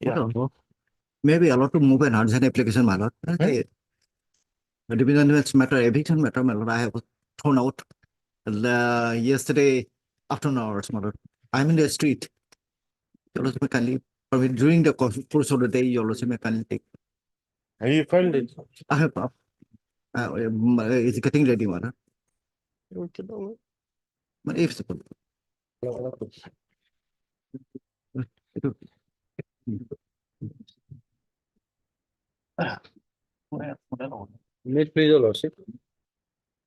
Yeah. Maybe allowed to move an urgent application, my lord. Dependence matter, eviction matter, my lord. I have thrown out yesterday afternoon hours, my lord. I'm in the street. Your lordship may kindly, during the course of the day, your lordship may kindly take. Have you filed it? I have, it's getting ready, my lord. Okay, no, But if suppose. no. Please, your lordship.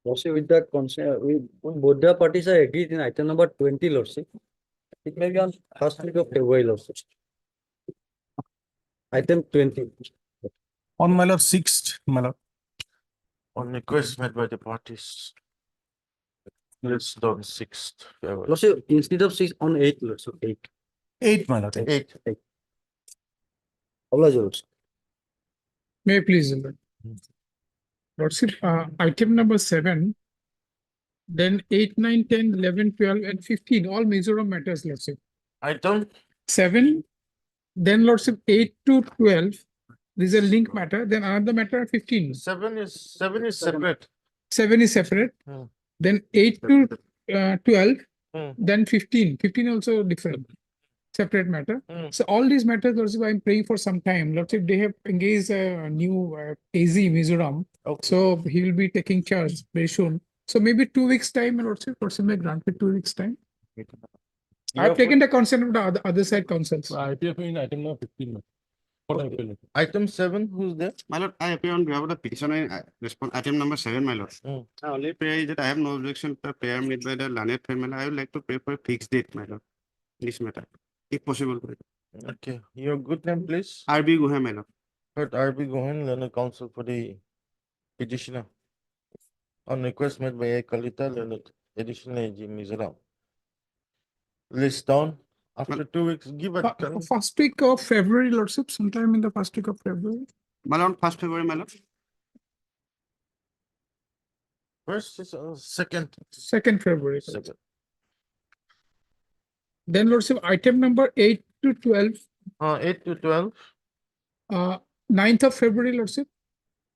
Lordship, with that consent, both the parties are agreed in item number 20, lordship. It may be on first week of February, lordship. Item 20. On my lord, 6th, my lord. On request made by the parties. Let's done 6th. February. Lordship, instead of 6 on 8, lordship, 8. 8, my lord. 8. Oblige, lordship. May I please, Lord. Lordship, item number 7, then 8, 9, 10, 11, 12, and 15, all Mizoram matters, Lordship. Item 7, then Lordship 8 to 12, this is a link matter, then another matter 15. 7 is separate. 7 is separate, Hmm. then 8 to 12, Hmm. then 15. 15 also different, separate matter. Hmm. So all these matters, Lordship, I'm praying for some time. Lordship, they have engaged a new AZ Mizoram. Okay. So he will be taking charge very soon. So maybe 2 weeks time, Lordship may grant me 2 weeks time. I've taken the consent of the other side councils. IPF in item number 15. What I feel. Item 7, who's there? My lord, I appear on behalf of the petitioner in response item number 7, my lord. Mm. My only prayer is that I have no objection to the prayer made by the learned family. I would like to pray for a fixed date, my lord. This matter, if possible. Okay, your good name, please. RB Guha, my lord. Heard RB Gohan, learned counsel for the petitioner. On request made by A. Kalita, learned additional AG Mizoram. List down. After 2 weeks, give a First week of February, Lordship, sometime in the first week of February. My lord, 1st February, my lord. first is second. 2nd February. Second. Then Lordship, item number 8 to 12, 8 to 12. 9th of February, Lordship.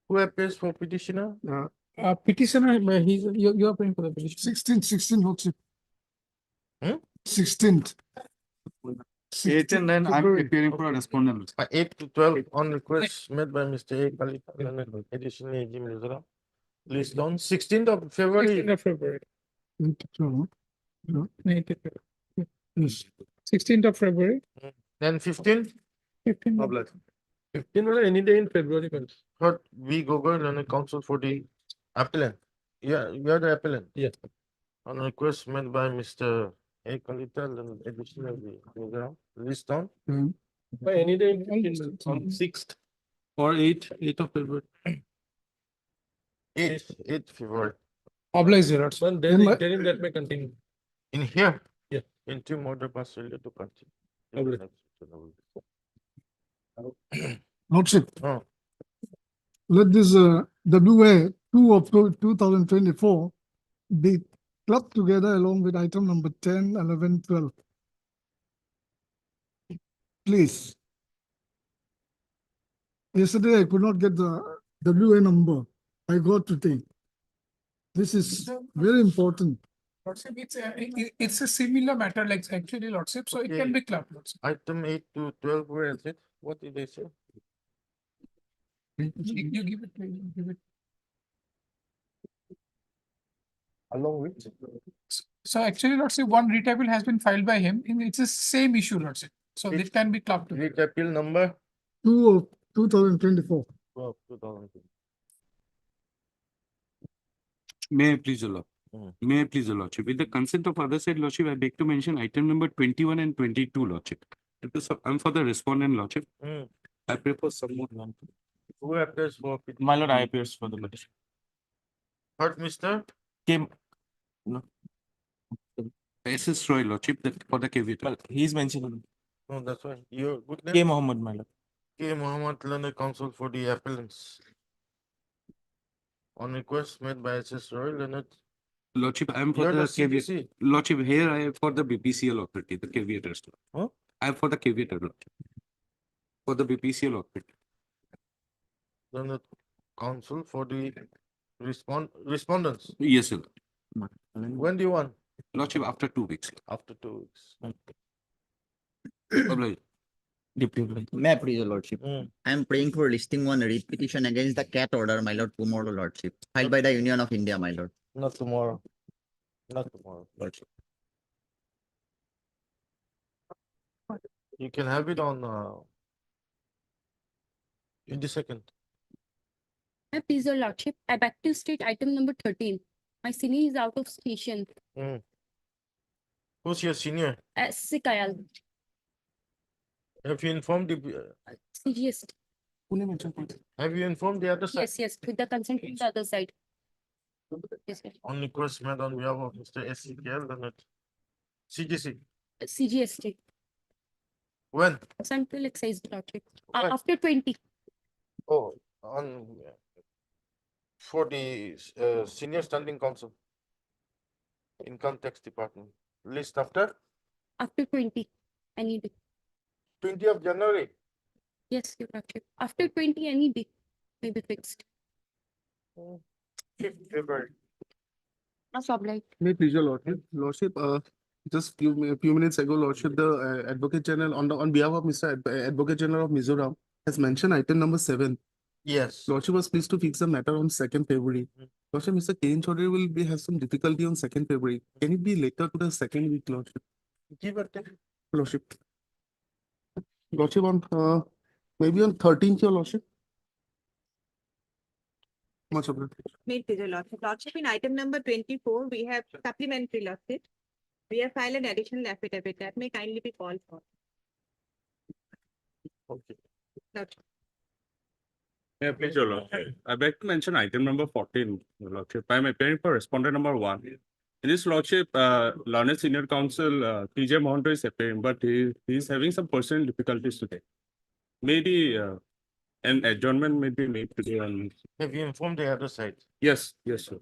Who appears for petitioner? Petitioner, you are praying for the petition. 16th, Lordship. Hmm? 16th. 8 and 9, I'm February. appearing for a respondent. 8 to 12 on request made by Mr. A. Kalita, learned additional AG Mizoram. List down. 16th of February. 16th of February. 9th of February. Yes. 16th of February. Then 15th. 15th. 15 or any day in February. Third, V. Gogol, learned counsel for the appellant. Yeah, you are the appellant. Yes. On request made by Mr. A. Kalita, learned additional Mizoram. List down. By any day in All 15, these on 6th or 8th of February. 8 February. Oblige, Lordship. Well, then interim that may continue. In here? Yeah. Interim order passed earlier to Lovely. continue. Lordship, Oh, let this WA 2 of 2024 be clubbed together along with item number 10, 11, 12. Please. Yesterday, I could not get the WA number. I got today. This is very important. Lordship, it's a similar matter, like actually, Lordship, so it Okay. can be clubbed, Lordship. item 8 to 12, where is it? What did they say? You give it, give it. Along with? So actually, Lordship, one retable has been filed by him, and it's the same issue, Lordship. So It- it can be clubbed together. Writ appeal number 2 of 2024. 12, 2020. May I please, your lord? Mm. May I please, your lordship? With the consent of other side, lordship, I beg to mention item number 21 and 22, lordship. I'm for the respondent, lordship. Mm. I pray for some more. Who appears for petition? My lord, I appears for the petition. Heard, Mr. Came. No. SS Roy, lordship, that for the caveat. Well, he's mentioned. No, that's why. Your good name? K. Mohammed, my lord. K. Mohammed, learned counsel for the appellants. On request made by SS Roy, learned. Lordship, I am for You're the the caveat. CPC. Lordship, here I am for the BPCL authority, the caveat restaurant. Huh? I am for the caveat, lordship. for the BPCL outfit. Learned counsel for the respondents. Yes, sir. When do you want? Lordship, after 2 weeks. After 2 weeks. Oblige. May I please, your lordship? Mm. I am praying for listing one writ petition against the cat order, my lord, tomorrow, lordship, filed by the Union of India, my lord. Not tomorrow. Not tomorrow. Lordship. You can have it on in the second. Please, your lordship, I beg to state item number 13. My senior is out of station. Who's your senior? Sikayal, Have you informed the CGS. have you informed the other side? Yes, with the consent from the other side. Yes, sir. On request made on behalf of Mr. SCKL and CGC. CGST, When? Central Excise Lordship. Right. After 20, Oh, on for the senior standing counsel. Income tax department. List after 20, any day. 20th of January. Yes, your lordship. After 20, any day may be fixed. 5th February. No problem. May please, your lordship, just few minutes ago, lordship, the Advocate General on behalf of Mr. Advocate General of Mizoram has mentioned item number 7. Yes. Lordship was pleased to fix the matter on 2nd February. Lordship, Mr. Kane Chaudhary will have some difficulty on 2nd February. Can it be later to the second week, lordship? Give or take. Lordship. Lordship on maybe on 13th, your lordship. Much obliged. Made to the lordship. Lordship, in item number 24, we have supplementary lordship. We have filed an additional affidavit that may kindly be called for. Okay. Lordship. Yeah, please, your lordship. I beg to mention item number 14, your lordship. I am appearing for respondent number 1. In this lordship, learned senior counsel, PJ Mohanto is appearing, but he is having some personal difficulties today. Maybe an adjournment may be made today on. Have you informed the other side? Yes, sir.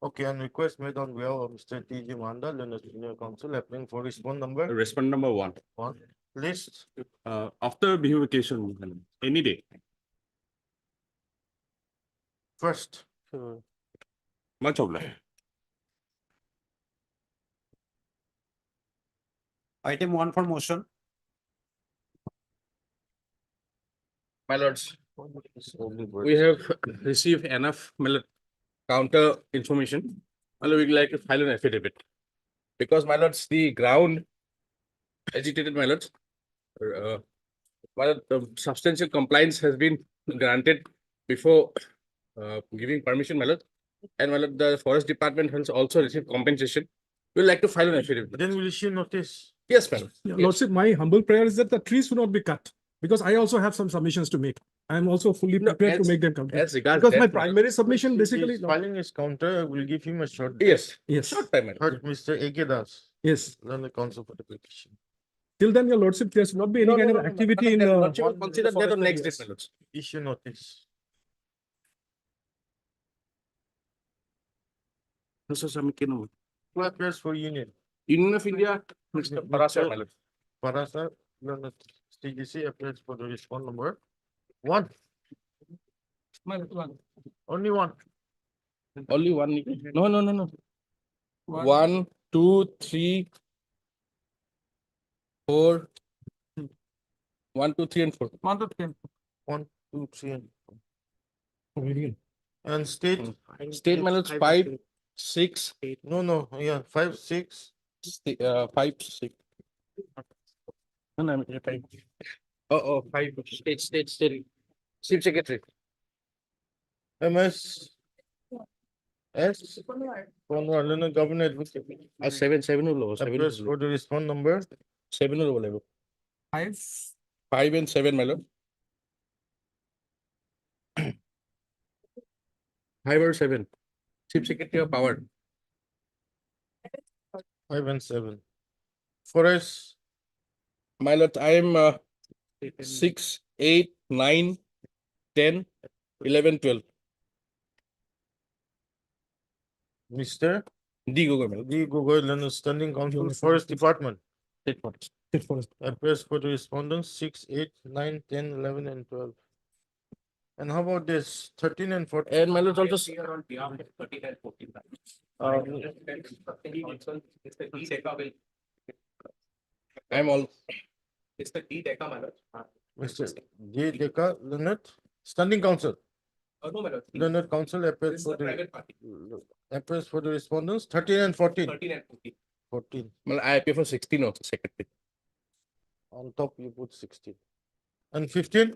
Okay, on request made on behalf of Mr. T.J. Manda, Learned Senior Counsel, applying for respond number Respondent number 1. 1. List After bifurcation, any day. 1st February. Much obliged. Item 1 for motion. My lords, we have received enough counter information. And we would like to file an affidavit. Because my lords, the ground agitated, my lords. Substantial compliance has been granted before giving permission, my lord. And my lord, the forest department has also received compensation. We would like to file an affidavit. Then will issue notice. Yes, my lord. Yeah, Yes. Lordship, my humble prayer is that the trees will not be cut, because I also have some submissions to make. I am also fully No, prepared to as- make them come. As regards. Because my that, my lord. primary submission basically, He's filing his counter, I will give him a short. Yes, yes, short time, my lord. Heard Mr. Ekedas, yes. Learned Counsel for the petition. Till then, your lordship, there should not be any No, kind no, of no, no, activity in my the. lord, lordship will consider that on forest next day, areas. my lords. Issue notice. No, sir, sir, Who appears for union? Union of India, Mr. Parasar, my lord. Parasa, Learned CGC appears for the respond number 1. Only 1. Only one. No. 1, 2, 3, 4. 1, 2, 3, and 4. 1, 2, 3, and 4. Union. And state? State my lords, 5, 6, No, yeah, 5, 6. 5, 6. No, I'm 5. Oh, 5. State. Chief Secretary. MS. S. Learned Governor Advocate. 7 will Appears for the respond number 7 will 5 and 7, my lord. 5 or 7. Chief Secretary of Power. 5 and 7. Forest, My lord, I am 6, 8, 9, 10, 11, 12. Mr. D. Gogoi, my lord. D. Gogoi, Learned Standing Counsel, Forest Department. State Forest. appears for the respondents 6, 8, 9, 10, 11, and 12. And how about this 13 and 14? And my lord, also here on behalf of 13 and 14. I'm all. It's the D Deca, my lord. Mr. J. Deka, Leonard, Standing Council. No, my lord. Leonard Council This appears is for a private party. appears for the respondents 13 and 14. 13 and 14. 14. Well, I appear for 16 also, secretary. On top you put 16. And 15?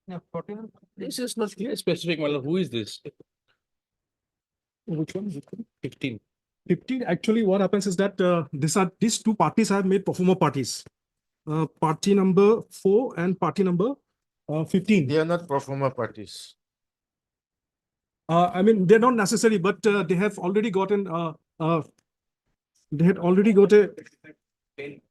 Yeah, 14. This is not clear specific, my lord. Who is this? Which one? 15. 15, actually what happens is that these two parties have made performer parties. Party number 4 and party number 15. They are not performer parties. I mean, they're not necessary, but they have already gotten, they had already got a,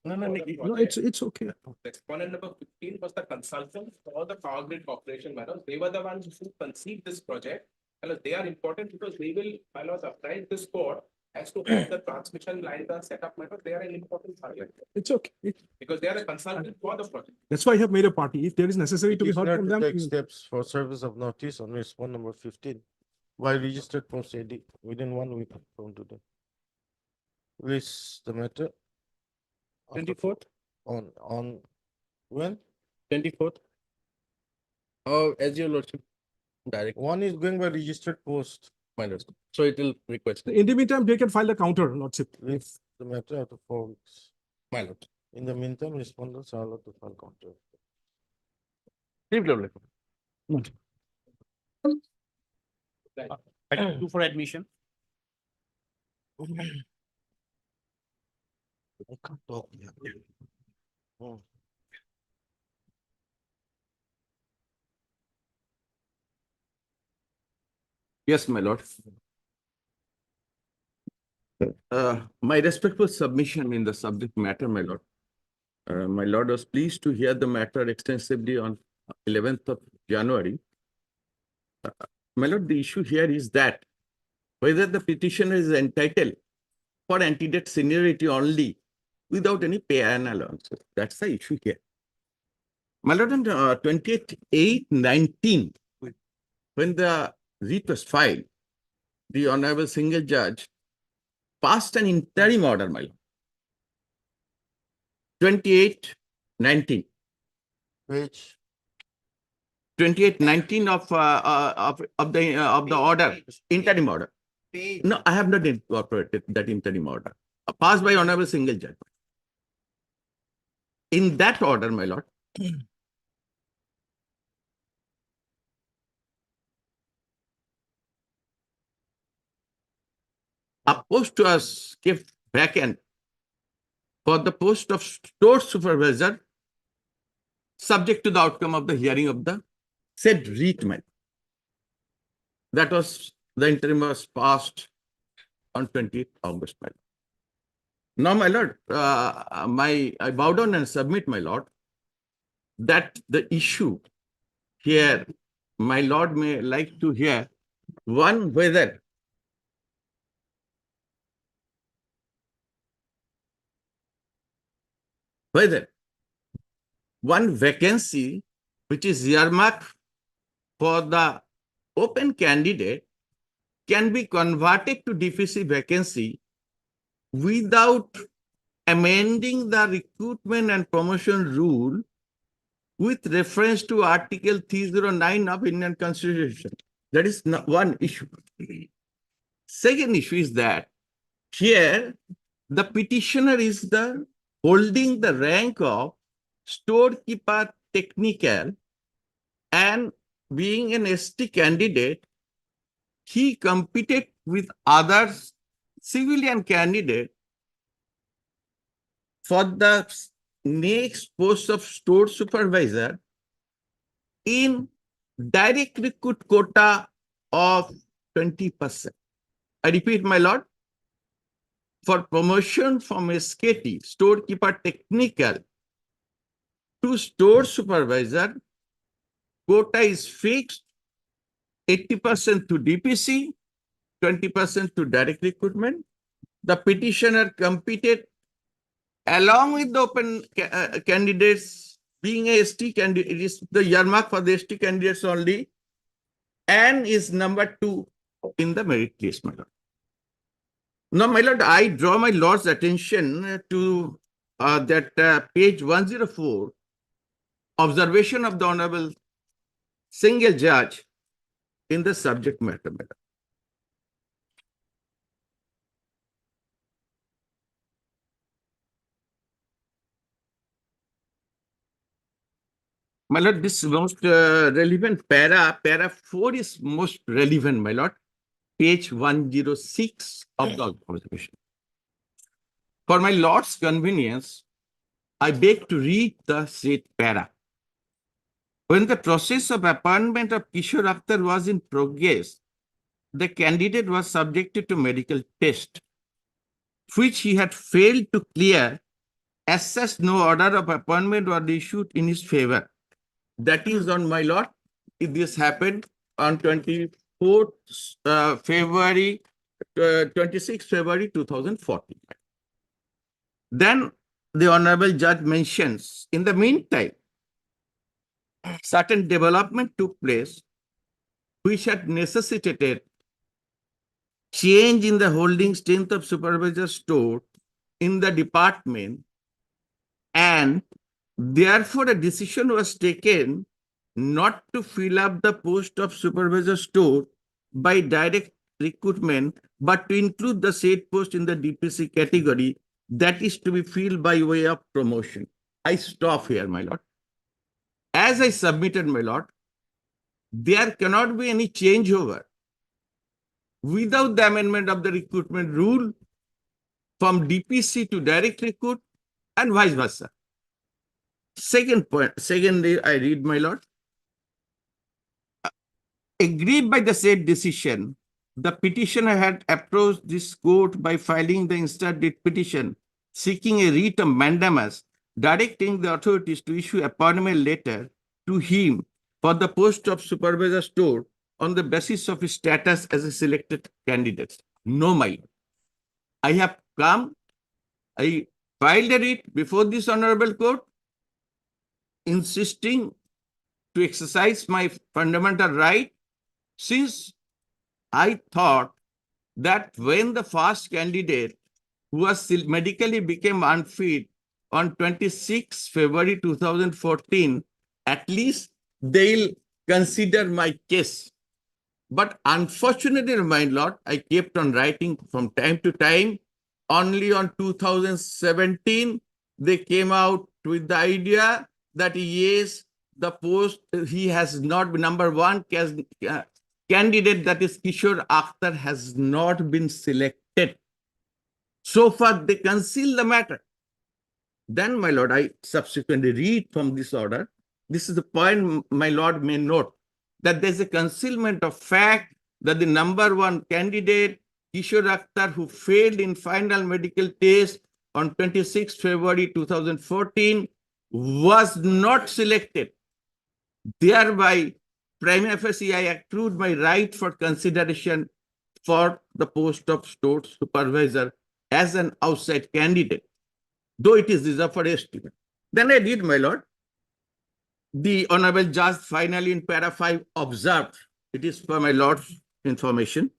no, it's okay. Respondent number 15 was the consultant for the Power Grid Corporation, madam. They were the ones who conceived this project. And they are important because they will, my lord, apprise this court as to how the transmission lines are set up, madam. They are an important party. It's okay. Because they are a consultant for the project. That's why I have made a party. If there is necessary to be heard Petitioner from to them. take steps for service of notice on respond number 15 by registered post AD within 1 week from today. Release the matter. after- 24th? On when? 24th? Oh, as your lordship, direct, One is going by registered post. my lord. So it will request, In the meantime, they can file a counter, Lordship. Release the matter after 4 weeks. my lord. In the meantime, respondents are allowed to file counter. Item 2 for admission. I can't talk. Yeah. Oh. Yes, my lord. My respectful submission in the subject matter, my lord. My lord was pleased to hear the matter extensively on 11th of January. My lord, the issue here is that whether the petitioner is entitled for antedate seniority only without any pay and allowances. That's the issue here. My lord, on 28/8/19, when the writ was filed, the Honorable Single Judge passed an interim order, my lord. 28/19. Which 28/19 of the order, interim order. No, I have not incorporated that interim order, passed by Honorable Single Judge. In that order, my lord, a post was kept vacant for the post of store supervisor, subject to the outcome of the hearing of the said writ, my lord. That was, the interim was passed on 20th August, my lord. Now, my lord, I bow down and submit, my lord, that the issue here, my lord may like to hear, one, whether one vacancy which is earmarked for the open candidate can be converted to DPC vacancy without amending the recruitment and promotion rule with reference to Article 309 of Indian Constitution. That is one issue. Second issue is that here the petitioner is the holding the rank of storekeeper technical, and being an ST candidate, he competed with other civilian candidate for the next post of store supervisor in direct recruit quota of 20%. I repeat, my lord, for promotion from SKT, storekeeper technical, to store supervisor, quota is fixed 80% to DPC, 20% to direct recruitment. the petitioner competed along with the open candidates, being a ST candidate, it is the earmark for the ST candidates only, and is number 2 in the merit list, my lord. Now, my lord, I draw my lord's attention to that page 104, observation of the Honorable Single Judge in the subject matter, my lord. My lord, this most relevant para 4 is most relevant, my lord. Page 106 of the observation. For my lord's convenience, I beg to read the said para. When the process of appointment of Kishore Akhtar was in progress, the candidate was subjected to medical test, which he had failed to clear. As such, no order of appointment was issued in his favor. That is on my lord. This happened on 24th February, 26th February 2014. Then the Honorable Judge mentions, in the meantime, certain development took place which had necessitated change in the holding strength of supervisor store in the department, and therefore a decision was taken not to fill up the post of supervisor store by direct recruitment, but to include the said post in the DPC category that is to be filled by way of promotion. I stop here, my lord. As I submitted, my lord, there cannot be any changeover without the amendment of the recruitment rule from DPC to direct recruit and vice versa. Second point, secondly, I read, my lord. Agreed by the said decision, the petitioner had approached this court by filing the instant writ petition, seeking a writ of mandamus, directing the authorities to issue appointment letter to him for the post of supervisor store on the basis of his status as a selected candidate. No, my lord. I have come, I filed a writ before this honorable court, insisting to exercise my fundamental right, since I thought that when the first candidate who was medically became unfit on 26 February 2014, at least they'll consider my case. But unfortunately, my lord, I kept on writing from time to time. Only on 2017, they came out with the idea that yes, the post, he has not been number 1 candidate, that is Kishore Akhtar, has not been selected. So far, they conceal the matter. Then, my lord, I subsequently read from this order. This is the point my lord may note, that there's a concealment of fact that the number 1 candidate, Kishore Akhtar, who failed in final medical test on 26 February 2014, was not selected. Thereby, prima facie, I accrued my right for consideration for the post of store supervisor as an outside candidate, though it is reserved for estimate. Then I did, my lord. The honorable judge finally in para 5 observed, it is for my lord's information,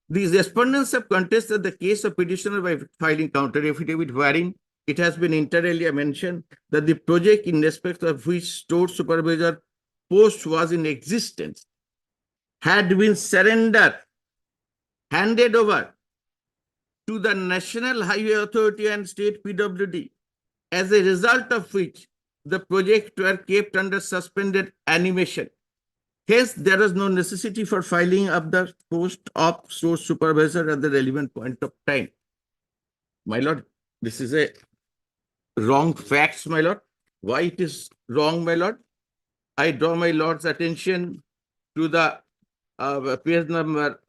these respondents have contested the case of petitioner by filing counter affidavit wherein it has been inter alia mentioned that the project in respect of which store supervisor post was in existence had been handed over to the National Highway Authority and State PWD, as a result of which the project were kept under suspended animation. Hence, there was no necessity for filing of the post of store supervisor at the relevant point of time. My lord, this is a wrong facts, my lord. Why it is wrong, my lord? I draw my lord's attention to the page number.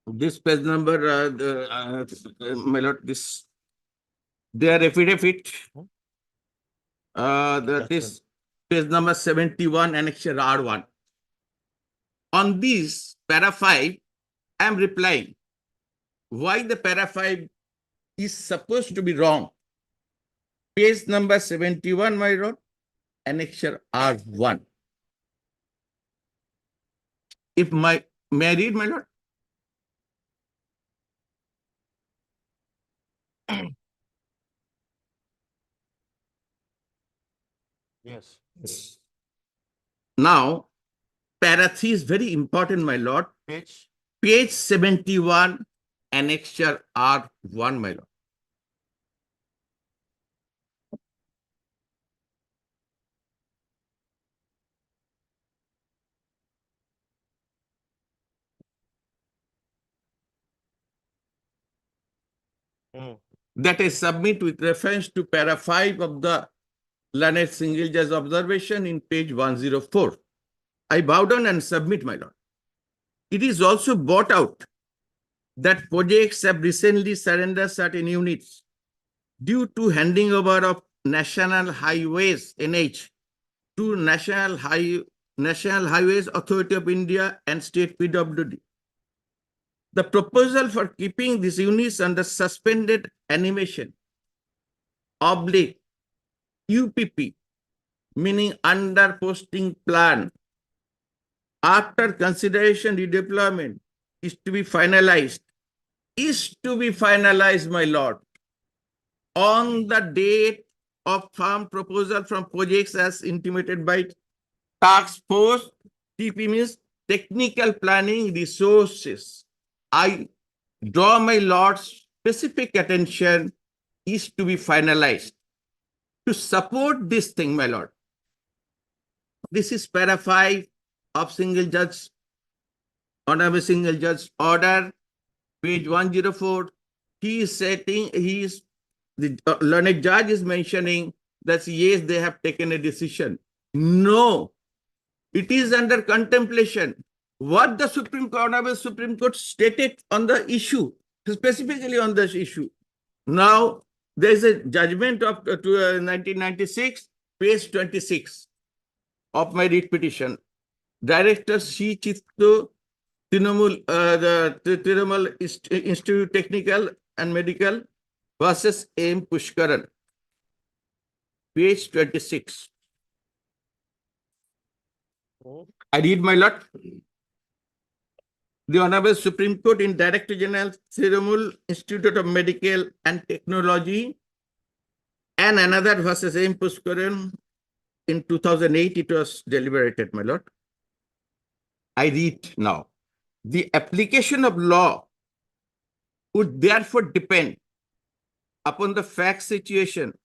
This page number, my lord, this their affidavit. That is page number 71, annexure R1. On this para 5, I am replying why the para 5 is supposed to be wrong. Page number 71, my lord, annexure R1. May I read, my lord? Yes. Now, para 3 is very important, my lord. Page. Page 71, annexure R1, my lord. Mm. That I submit with reference to para 5 of the learned single judge observation in page 104. I bow down and submit, my lord. It is also brought out that projects have recently surrendered certain units due to handing over of National Highways NH to National Highways Authority of India and State PWD. The proposal for keeping these units under suspended animation, oblique, UPP, meaning under posting plan, after consideration redeployment is to be finalized, my lord, on the date of farm proposal from projects as intimated by task force. TP means technical planning resources. I draw my lord's specific attention is to be finalized. To support this thing, my lord, this is para 5 of single judge, honorable single judge order, page 104. He is stating, the learned judge is mentioning that yes, they have taken a decision. No, it is under contemplation. What the Honorable Supreme Court stated on the issue, specifically on this issue. Now, there is a judgment of 1996, page 26 of my writ petition. Director C. Chitto, the Tinamal Institute Technical and Medical versus M. Pushkaran, page 26. I read, my lord. The Honorable Supreme Court in Director General Tinamal Institute of Medical and Technology and another versus M. Pushkaran in 2008, it was deliberated, my lord. I read now. The application of law would therefore depend upon the fact situation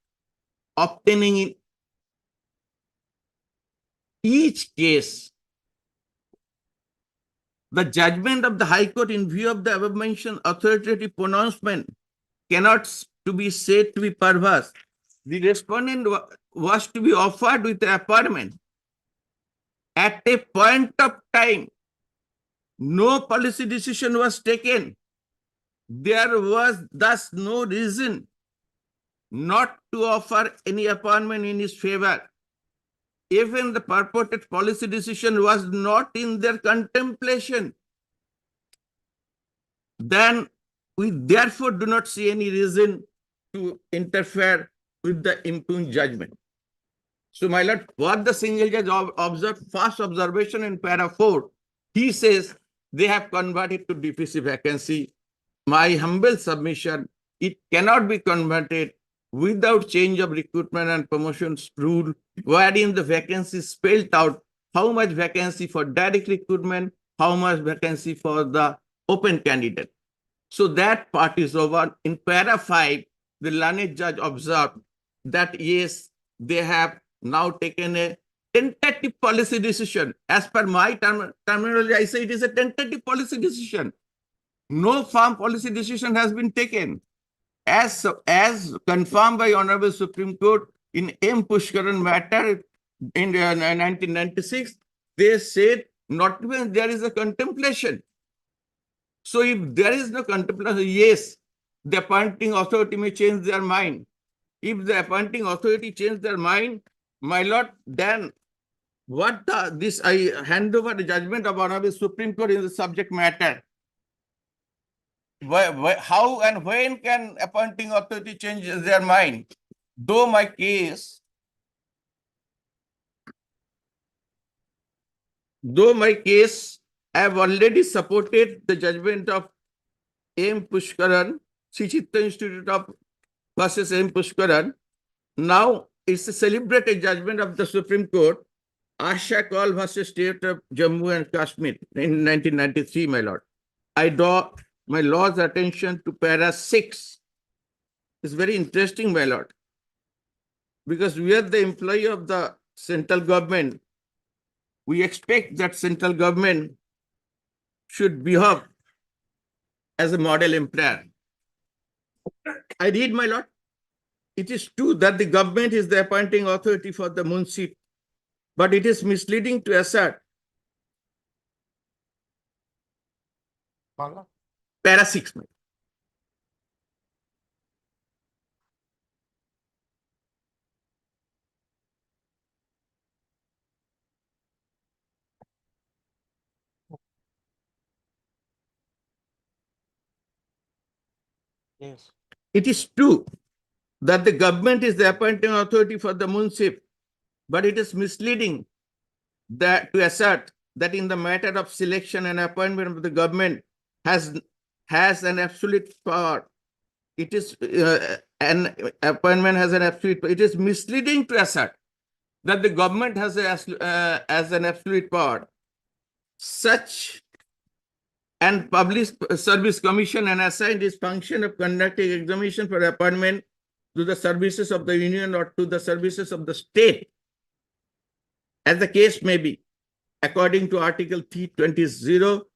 obtaining in each case. The judgment of the High Court in view of the above-mentioned authoritative pronouncement cannot to be said to be perverse. The respondent was to be offered with an appointment at a point of time. No policy decision was taken. There was thus no reason not to offer any appointment in his favor. Even the purported policy decision was not in their contemplation. Then we therefore do not see any reason to interfere with the impugned judgment. So, my lord, what the single judge observed, first observation in para 4, he says they have converted to DPC vacancy. My humble submission, it cannot be converted without change of recruitment and promotions rule, wherein the vacancy spelled out how much vacancy for direct recruitment, how much vacancy for the open candidate. So that part is over. In para 5, the learned judge observed that yes, they have now taken a tentative policy decision. As per my terminology, I say it is a tentative policy decision. No firm policy decision has been taken. As confirmed by Honorable Supreme Court in M. Pushkaran matter in 1996, they said not even there is a contemplation. So if there is no contemplation, yes, the appointing authority may change their mind. If the appointing authority change their mind, my lord, then what I hand over the judgment of Honorable Supreme Court in the subject matter. how and when can appointing authority change their mind? Though my case I have already supported the judgment of M. Pushkaran, Sri Chitta Institute of versus M. Pushkaran. Now it's a celebrated judgment of the Supreme Court, Asha Kaul versus State of Jammu and Kashmir in 1993, my lord. I draw my lord's attention to para 6. It's very interesting, my lord, because we are the employee of the central government. We expect that central government should behave as a model employer. I read, my lord. It is true that the government is the appointing authority for the Munshi, but it is misleading to assert para 6. Yes. It is true that the government is the appointing authority for the Munship, but it is misleading that to assert that in the matter of selection and appointment of the government has an absolute power. It is an appointment has an absolute. It is misleading to assert that the government has as an absolute power. Such and Public Service Commission and assigned its function of conducting examination for appointment to the services of the union or to the services of the state, as the case may be. According to Article 320,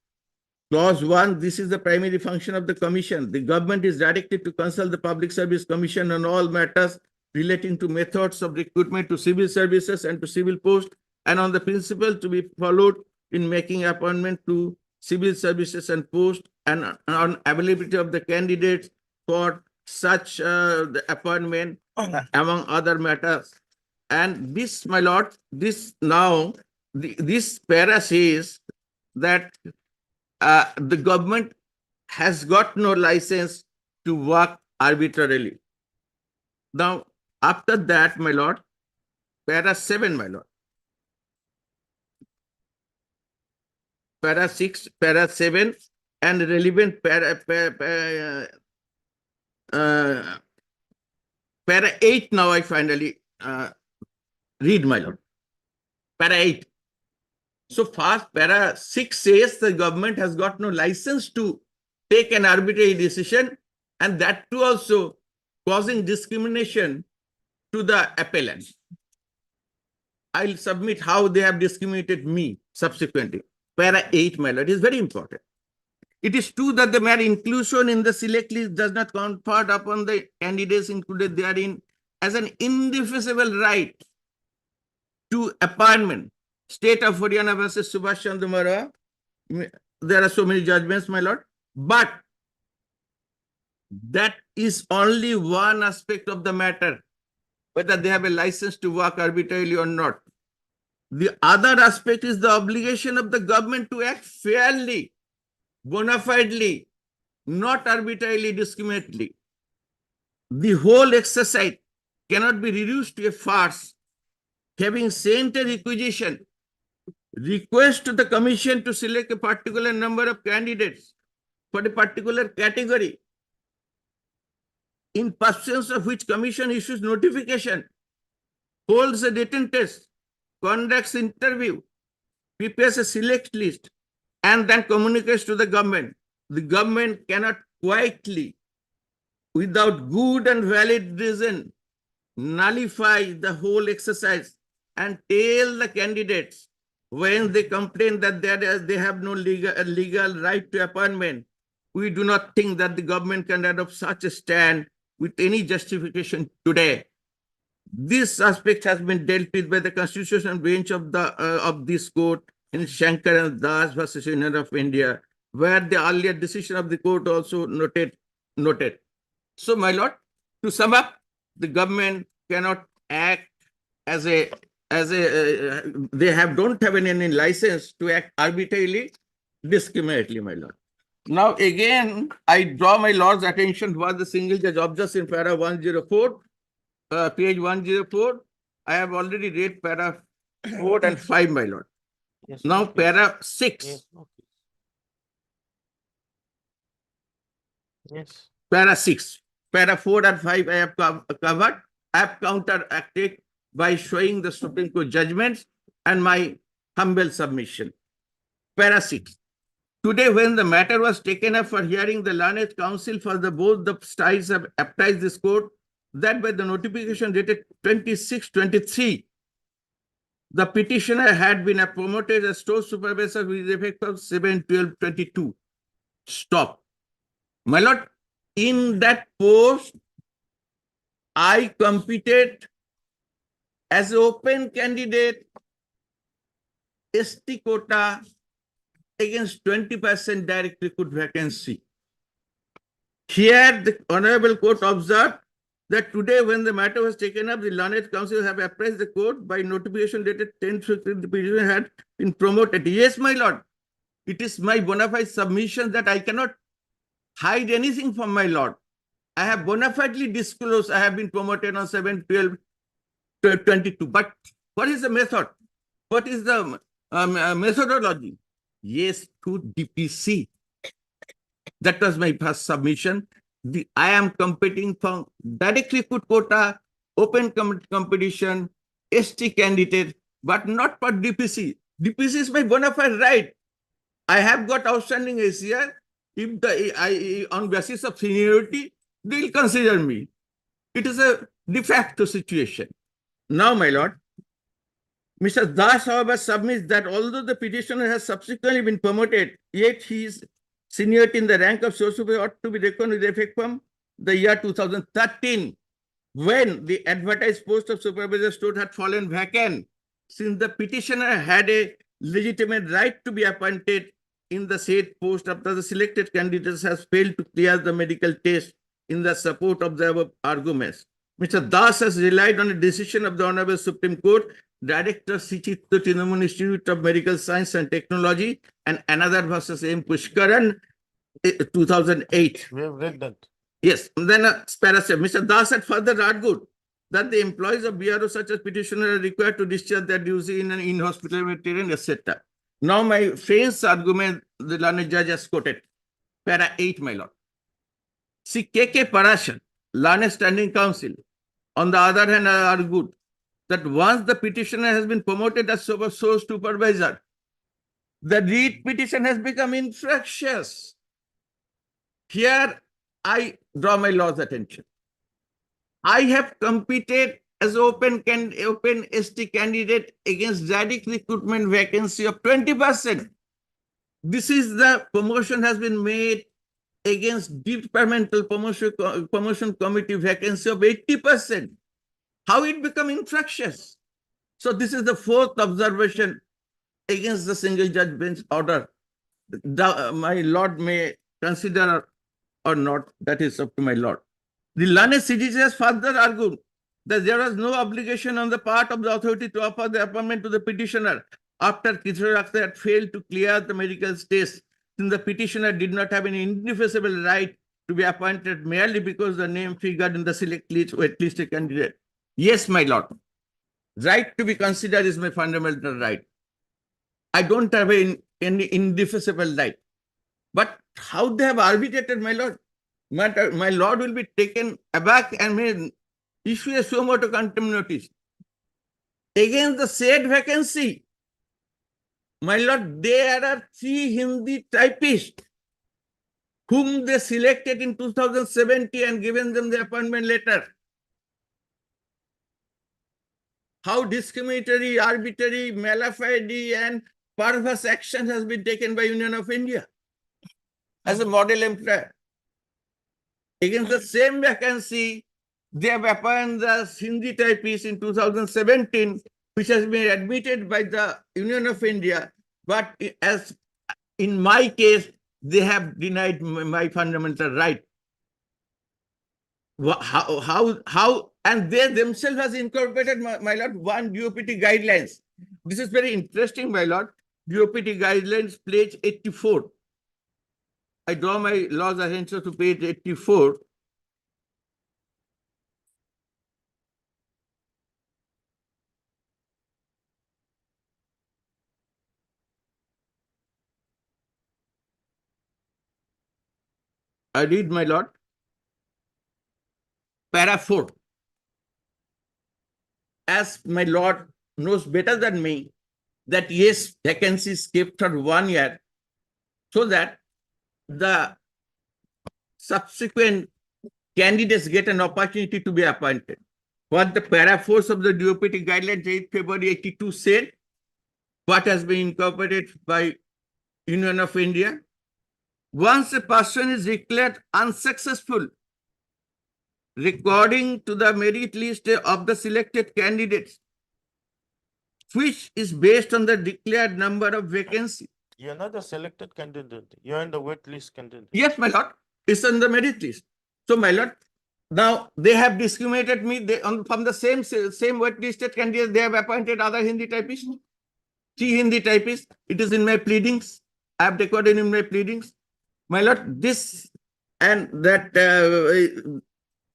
Clause 1, this is the primary function of the commission. The government is directed to consult the Public Service Commission on all matters relating to methods of recruitment to civil services and to civil posts, and on the principle to be followed in making appointment to civil services and posts, and on availability of the candidates for such the appointment, among other matters. And this, my lord, this now, this para says that the government has got no license to work arbitrarily. Now, after that, my lord, para 7, my lord. Para 6, para 7, and relevant para 8 now I finally read, my lord. Para 8. So first, para 6 says the government has got no license to take an arbitrary decision, and that too also causing discrimination to the appellant. I'll submit how they have discriminated me subsequently. Para 8, my lord, is very important. It is true that the mere inclusion in the select list does not confer upon the candidates included therein as an indefeasible right to appointment. State of Haryana versus Subhash Chandra Mara. There are so many judgments, my lord, but that is only one aspect of the matter, whether they have a license to work arbitrarily or not. The other aspect is the obligation of the government to act fairly, bona fidely, not arbitrarily, discriminately. The whole exercise cannot be reduced to a farce. Having sent a requisition, request to the commission to select a particular number of candidates for a particular category, in pursuance of which commission issues notification, holds a written test, conducts interview, prepares a select list, and then communicates to the government. The government cannot quietly, without good and valid reason, nullify the whole exercise and tell the candidates when they complain that they have no legal right to appointment. We do not think that the government can adopt such a stand with any justification today. This aspect has been dealt with by the constitutional bench of this court in Shankar and Das versus Union of India, where the earlier decision of the court also noted. So, my lord, to sum up, the government cannot act they don't have any license to act arbitrarily, discriminately, my lord. Now again, I draw my lord's attention towards the single judge objects in para 104, page 104. I have already read para 4 and 5, my lord. Yes, Now no, please. para 6. Yes, no, please. Yes. Para 6, para 4 and 5 I have covered. I have counteracted by showing the Supreme Court judgments and my humble submission. Para 6. Today, when the matter was taken up for hearing, the learned counsel for both the sides have apprised this court that by the notification dated 26/23, the petitioner had been promoted as store supervisor with effect of 7/12/22. Stop. My lord, in that post, I competed as an open candidate, ST quota against 20% direct recruit vacancy. Here, the Honorable Court observed that today, when the matter was taken up, the learned counsel have apprised the court by notification dated 10/15, the petitioner had been promoted. Yes, my lord, it is my bona fide submission that I cannot hide anything from my lord. I have bona fidely disclosed I have been promoted on 7/12/22. But what is the method? What is the methodology? Yes, to DPC. That was my first submission. I am competing from direct recruit quota, open competition, ST candidate, but not for DPC. DPC is my bona fide right. I have got outstanding ACR. If on basis of seniority, they will consider me. It is a de facto situation. Now, my lord, Mr. Das, however, submits that although the petitioner has subsequently been promoted, yet his seniority in the rank of source supervisor ought to be reckoned with effect from the year 2013, when the advertised post of supervisor store had fallen vacant, since the petitioner had a legitimate right to be appointed in the said post after the selected candidates has failed to clear the medical test in the support of the above arguments. Mr. Das has relied on a decision of the Honorable Supreme Court, Director Sichitto Trinamool Institute of Medical Science and Technology, and another versus M. Pushkaran, 2008. We have read that. Yes, and then para 7. Mr. Das had further argued that the employees of BRO such as petitioner are required to discharge their duty in an in-hospital material, etc. Now my friend's argument, the learned judge has quoted. Para 8, my lord. See, K.K. Parashar, learned standing counsel, on the other hand, argued that once the petitioner has been promoted as source supervisor, the read petition has become infractious. Here, I draw my lord's attention. I have competed as open ST candidate against direct recruitment vacancy of 20%. This is the promotion has been made against departmental promotion committee vacancy of 80%. How it become infractious? So this is the fourth observation against the single judge bench order. My lord may consider or not, that is up to my lord. The learned CJJ has further argued that there was no obligation on the part of the authority to offer the appointment to the petitioner after Kishore Akhtar had failed to clear the medical test, since the petitioner did not have any indefensible right to be appointed merely because the name figured in the select list or at least a candidate. Yes, my lord. Right to be considered is my fundamental right. I don't have any indefensible right. But how they have arbitrated, my lord? My lord will be taken aback and may issue a suo motu contempt notice against the said vacancy. My lord, there are 3 Hindi typists whom they selected in 2017 and given them the appointment letter. How discriminatory, arbitrary, malafide and perverse action has been taken by Union of India as a model employer. Against the same vacancy, they have appointed the Hindi typist in 2017, which has been admitted by the Union of India. But as in my case, they have denied my fundamental right. How, and they themselves has incorporated, my lord, one DOPT guidelines. This is very interesting, my lord. DOPT guidelines, page 84. I draw my law's attention to page 84. I read, my lord. Para 4. As my lord knows better than me, that yes, vacancies kept for 1 year, so that the subsequent candidates get an opportunity to be appointed. What the para 4 of the DOPT guidelines 8 February 82 said, what has been incorporated by Union of India. Once a person is declared unsuccessful, recording to the merit list of the selected candidates, which is based on the declared number of vacancies. You're not a selected candidate. You're in the wait list candidate. Yes, my lord, it's on the merit list. So, my lord, now they have discriminated me from the same wait listed candidates. They have appointed other Hindi typists, 3 Hindi typists. It is in my pleadings. I have recorded in my pleadings. My lord, this and that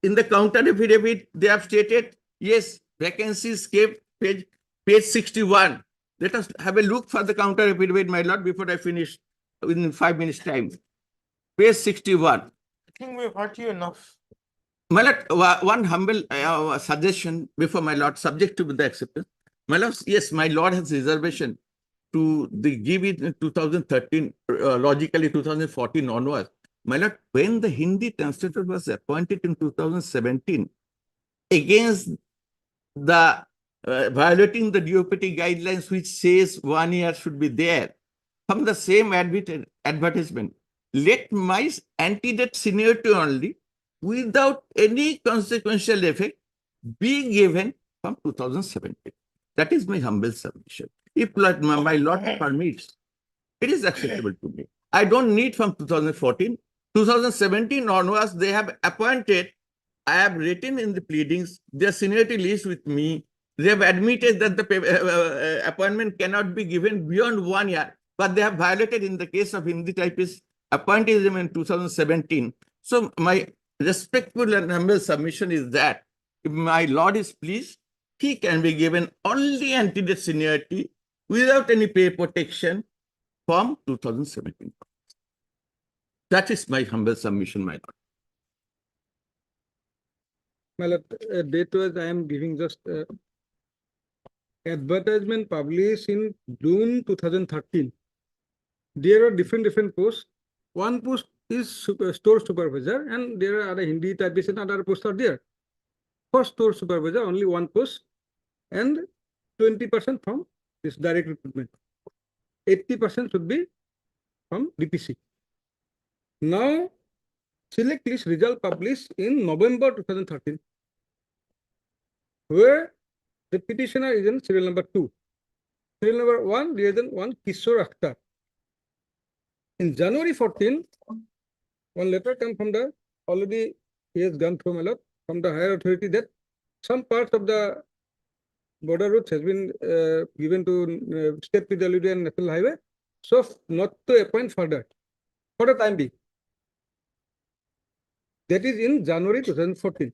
in the counter affidavit, they have stated, yes, vacancies kept page 61. Let us have a look for the counter affidavit, my lord, before I finish within 5 minutes time. Page 61. I think we've heard you enough. My lord, one humble suggestion before my lord, subject to the acceptance. My lord, yes, my lord has reservation to give it in 2013, logically 2014 onwards. My lord, when the Hindi translator was appointed in 2017, against the violating the DOPT guidelines, which says 1 year should be there, from the same advertisement, let my antedate seniority only, without any consequential effect, be given from 2017. That is my humble submission. If my lord permits, it is acceptable to me. I don't need from 2014. 2017 onwards, they have appointed, I have written in the pleadings, their seniority list with me. They have admitted that the appointment cannot be given beyond 1 year, but they have violated in the case of Hindi typist, appointed them in 2017. So my respectful and humble submission is that if my lord is pleased, he can be given only antedate seniority without any pay protection from 2017. That is my humble submission, my lord. My lord, date-wise, I am giving just advertisement published in June 2013. There are different posts. One post is store supervisor, and there are other Hindi typists and other posts are there. For store supervisor, only one post, and 20% from this direct recruitment. 80% should be from DPC. Now, select list result published in November 2013, where the petitioner is in serial number 2. Serial number 1, reason 1, Kishore Akhtar. In January 14, one letter came from the, already he has gone through a lot, from the higher authority that some parts of the border routes has been given to State PWD and National Highway, so not to appoint further, for the time being. That is in January 2014.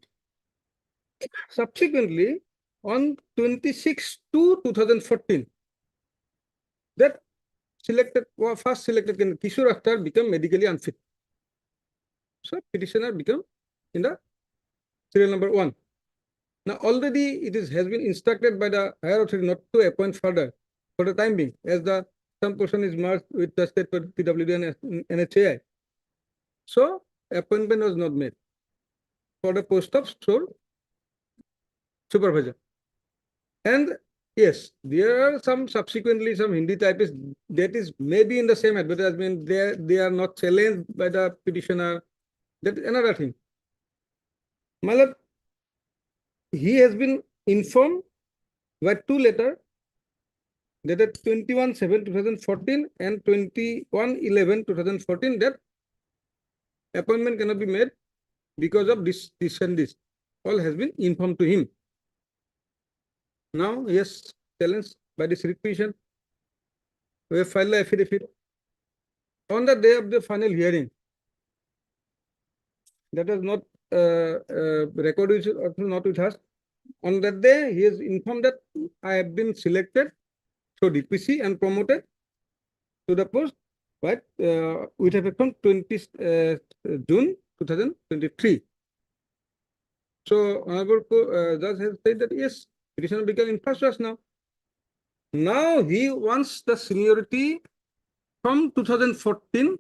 Subsequently, on 26/2/2014, that first selected Kishore Akhtar become medically unfit. So petitioner become in the serial number 1. Now already it has been instructed by the higher authority not to appoint further for the time being, as the some portion is merged with the state PWD and NHAI. So appointment was not made for the post of store supervisor. And yes, there are some subsequently some Hindi typists that is maybe in the same advertisement. They are not challenged by the petitioner. That is another thing. My lord, he has been informed by 2 letters, dated 21/7/2014 and 21/11/2014, that appointment cannot be made because of this and this. All has been informed to him. Now, yes, challenged by this requisition, we have filed the affidavit. On the day of the final hearing, that is not recorded, is also not with us. On that day, he is informed that I have been selected through DPC and promoted to the post, but with effect from 20 June 2023. So Honorable Judge has said that yes, petitioner became in first class now. Now he wants the seniority from 2014.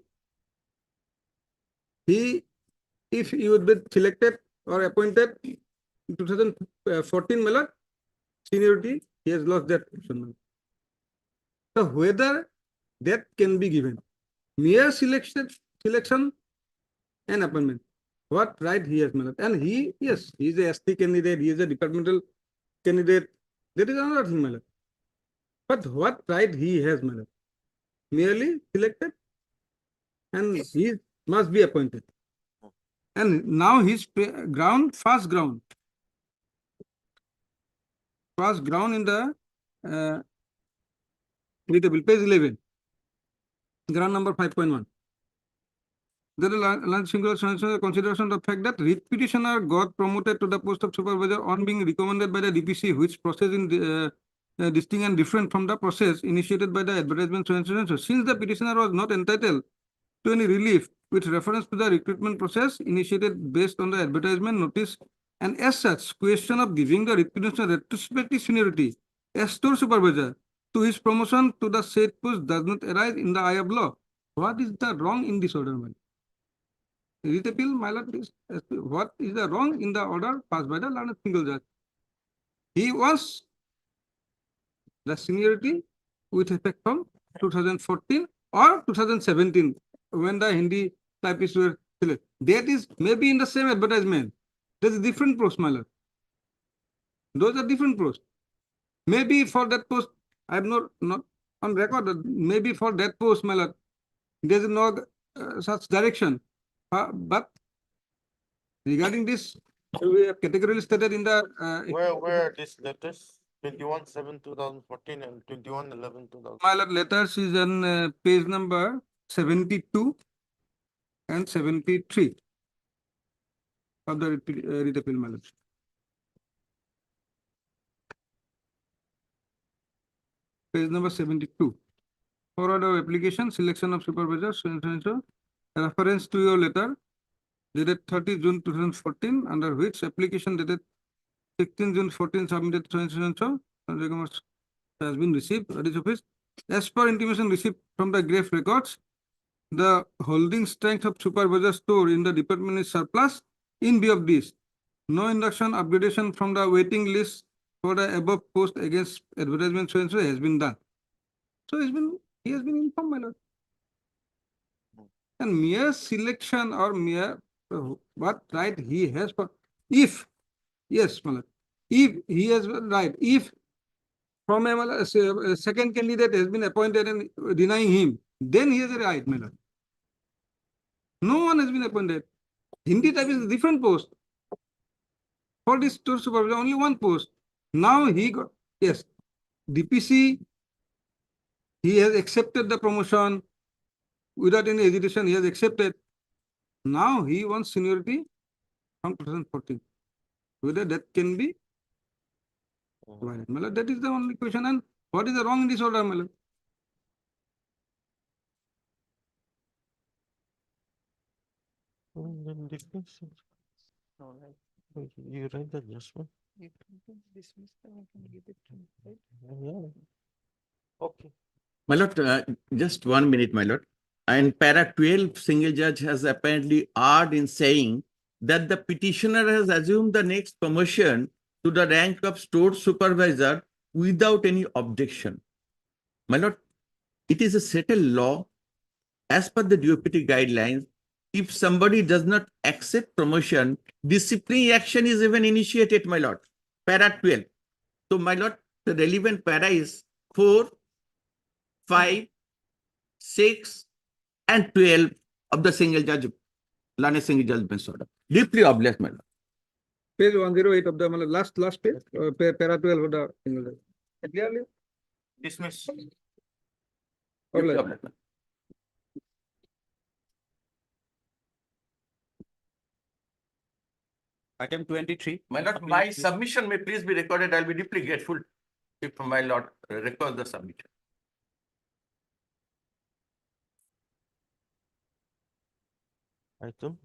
If he would be selected or appointed in 2014, my lord, seniority, he has lost that option. So whether that can be given, mere selection and appointment, what right he has, my lord? And he, yes, he is a ST candidate, he is a departmental candidate. That is another thing, my lord. But what right he has, my lord? Merely selected, and he must be appointed. And now his first ground in the readable, page 11, ground number 5.1. There is singular consideration of the fact that writ petitioner got promoted to the post of supervisor on being recommended by the DPC, which process in distinct and different from the process initiated by the advertisement. Since the petitioner was not entitled to any relief with reference to the recruitment process initiated based on the advertisement notice, and as such, question of giving the writ petitioner retrospective seniority as store supervisor to his promotion to the said post does not arise in the eye of law. What is the wrong in this order, my lord? Writ appeal, my lord, what is the wrong in the order passed by the learned single judge? He wants the seniority with effect from 2014 or 2017, when the Hindi typists were selected. That is maybe in the same advertisement. There's a different post, my lord. Those are different posts. Maybe for that post, I'm not on record, maybe for that post, my lord, there's no such direction. But regarding this, we have categorically stated in the Where are these letters? 21/7/2014 and 21/11/2000. my lord, letters is on page number 72 and 73 of the writ appeal, my lord. Page number 72. Forward of application, selection of supervisor, reference to your letter dated 30 June 2014, under which application dated 16 June 14 submitted has been received at his office. As per intimation received from the grave records, the holding strength of supervisor store in the department is surplus. In view of this, no induction upgradation from the waiting list for the above post against advertisement has been done. So he has been informed, my lord. And mere selection or mere what right he has for, if, yes, my lord, if he has right, if from a second candidate has been appointed and denying him, then he has a right, my lord. No one has been appointed. Hindi type is a different post. For this store supervisor, only one post. Now he got, yes, DPC, he has accepted the promotion without any hesitation, he has accepted. Now he wants seniority from 2014. Whether that can be provided. My lord, that is the only question. And what is the wrong in this order, my lord? You read the adjustment? Yeah. Okay. My lord, just 1 minute, my lord. And para 12, single judge has apparently erred in saying that the petitioner has assumed the next promotion to the rank of store supervisor without any objection. My lord, it is a settled law as per the DOPT guidelines. If somebody does not accept promotion, disciplinary action is even initiated, my lord. Para 12. So, my lord, the relevant para is 4, 5, 6, and 12 of the single judge, learned single judge bench order. Deeply obliged, my lord. Page 108 of the last page, para 12 of the single judge. Clearly? Dismiss. All Deeply right. obliged, my lord. Item 23. My lord, my submission may please be recorded. I'll be deeply grateful if my lord records the submission. Item.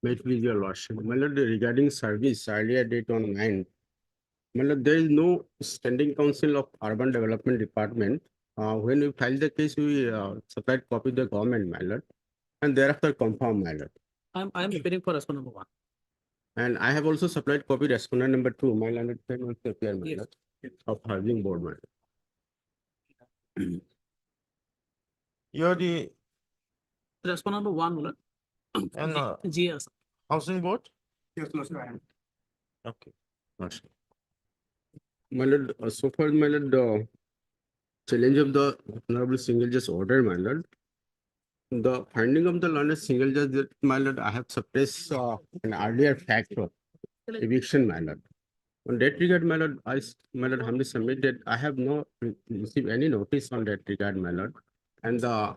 May it please your lordship. My lord, regarding service earlier date on 9. My lord, there is no standing council of urban development department. When we filed the case, we supplied copy to the government, my lord, and thereafter confirm, my lord. I'm preparing for respondent number 1. And I have also supplied copy respondent number 2, my lord, my Yes. lord, of housing board, my lord. You're the Respondent number 1, my lord. and GS. housing board? Yes, lordship, I am. Okay. Lordship. My lord, so far, my lord, challenge of the honorable single judge order, my lord. The finding of the learned single judge, that, my lord, I have suppressed an earlier fact of eviction, my lord. On that regard, my lord, my lord, humbly submit that I have not received any notice on that regard, my lord. And the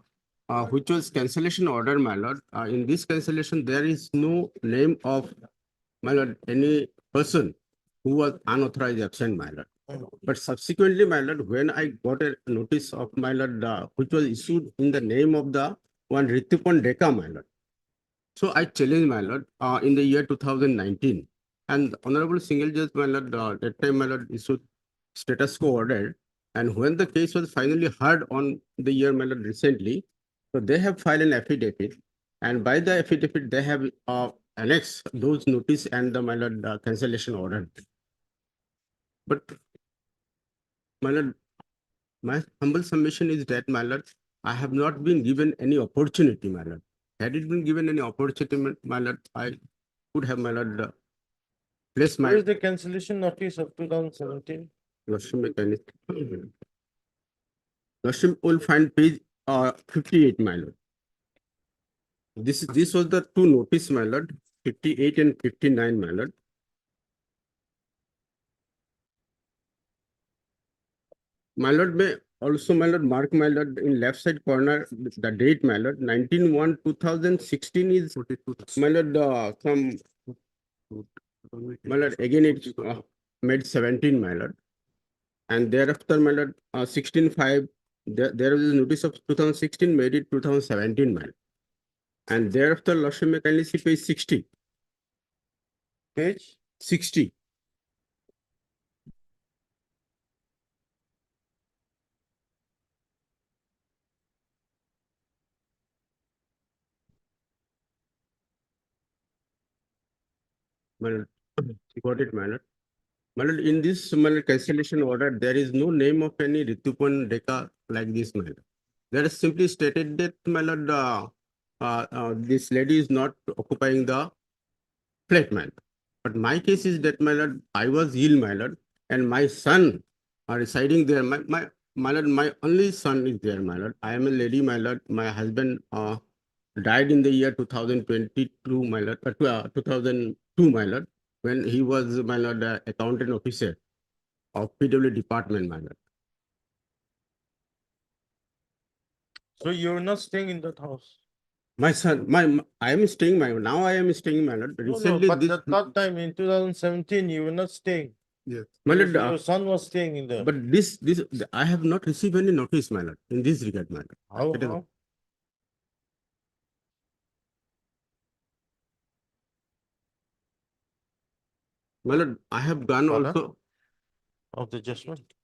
which was cancellation order, my lord. In this cancellation, there is no name of, my lord, any person who was unauthorized absent, my lord. But subsequently, my lord, when I got a notice of, my lord, which was issued in the name of the one Ritupon Deka, my lord. So I challenged, my lord, in the year 2019. And Honorable Single Judge, my lord, that time, my lord, issued status quo order. And when the case was finally heard on the year, my lord, recently, so they have filed an affidavit. And by the affidavit, they have annexed those notice and the, my lord, cancellation order. But, my lord, my humble submission is that, my lord, I have not been given any opportunity, my lord. Had it been given any opportunity, my lord, I would have, my lord, placed Where my is the cancellation notice of 2017? lordship mechanism. Lordship will find page 58, my lord. This was the two notice, my lord, 58 and 59, my lord. My lord, may also, my lord, mark, my lord, in left side corner, the date, my lord, 19/1/2016 is, my lord, from, my lord, again it's made 17, my lord. And thereafter, my lord, 16/5, there was a notice of 2016, made it 2017, my lord. And thereafter, lordship may kindly see page 60. Page? 60. My lord, you got it, my lord. My lord, in this, my lord, cancellation order, there is no name of any Ritupan Deka like this, my lord. There is simply stated that, my lord, this lady is not occupying the flat, my lord. But my case is that, my lord, I was ill, my lord, and my son are residing there. My lord, my only son is there, my lord. I am a lady, my lord. My husband died in the year 2022, my lord, 2002, my lord, when he was, my lord, accountant officer of PW department, my lord. So you're not staying in that house? My son, I am staying, now I am staying, my lord. No, Recently, but this, the third time in 2017, you were not staying. yes, my lord, Your son was staying in there. but this, I have not received any notice, my lord, in this regard, my lord. How? It is- How? My lord, I have gone Pardon? also, Of the judgment?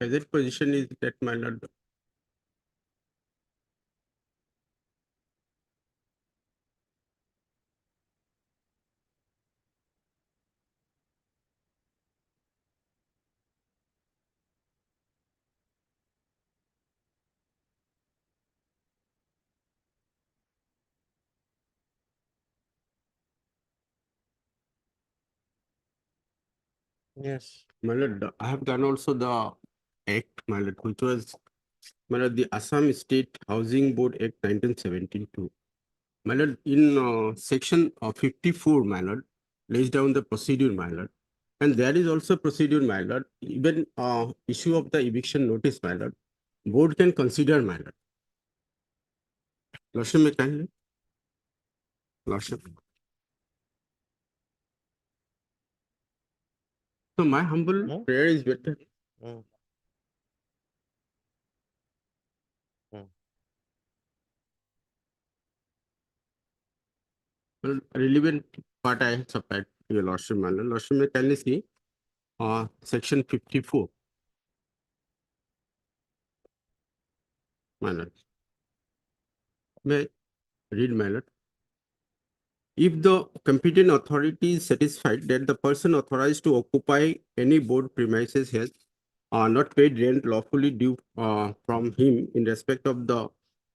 that position is that, my lord. Yes. My lord, I have done also the act, my lord, which was, my lord, the Assam State Housing Board Act 1972. My lord, in section 54, my lord, lays down the procedure, my lord. And there is also procedure, my lord, even issue of the eviction notice, my lord, board can consider, my lord. Lordship, may kindly. Lordship. So my humble Hmm? prayer is better. Mm. Well, relevant part I have supplied to your lordship, my lord. Lordship, may kindly see section 54, my lord. May I read, my lord. If the competent authority is satisfied that the person authorized to occupy any board premises has not paid rent lawfully due from him in respect of the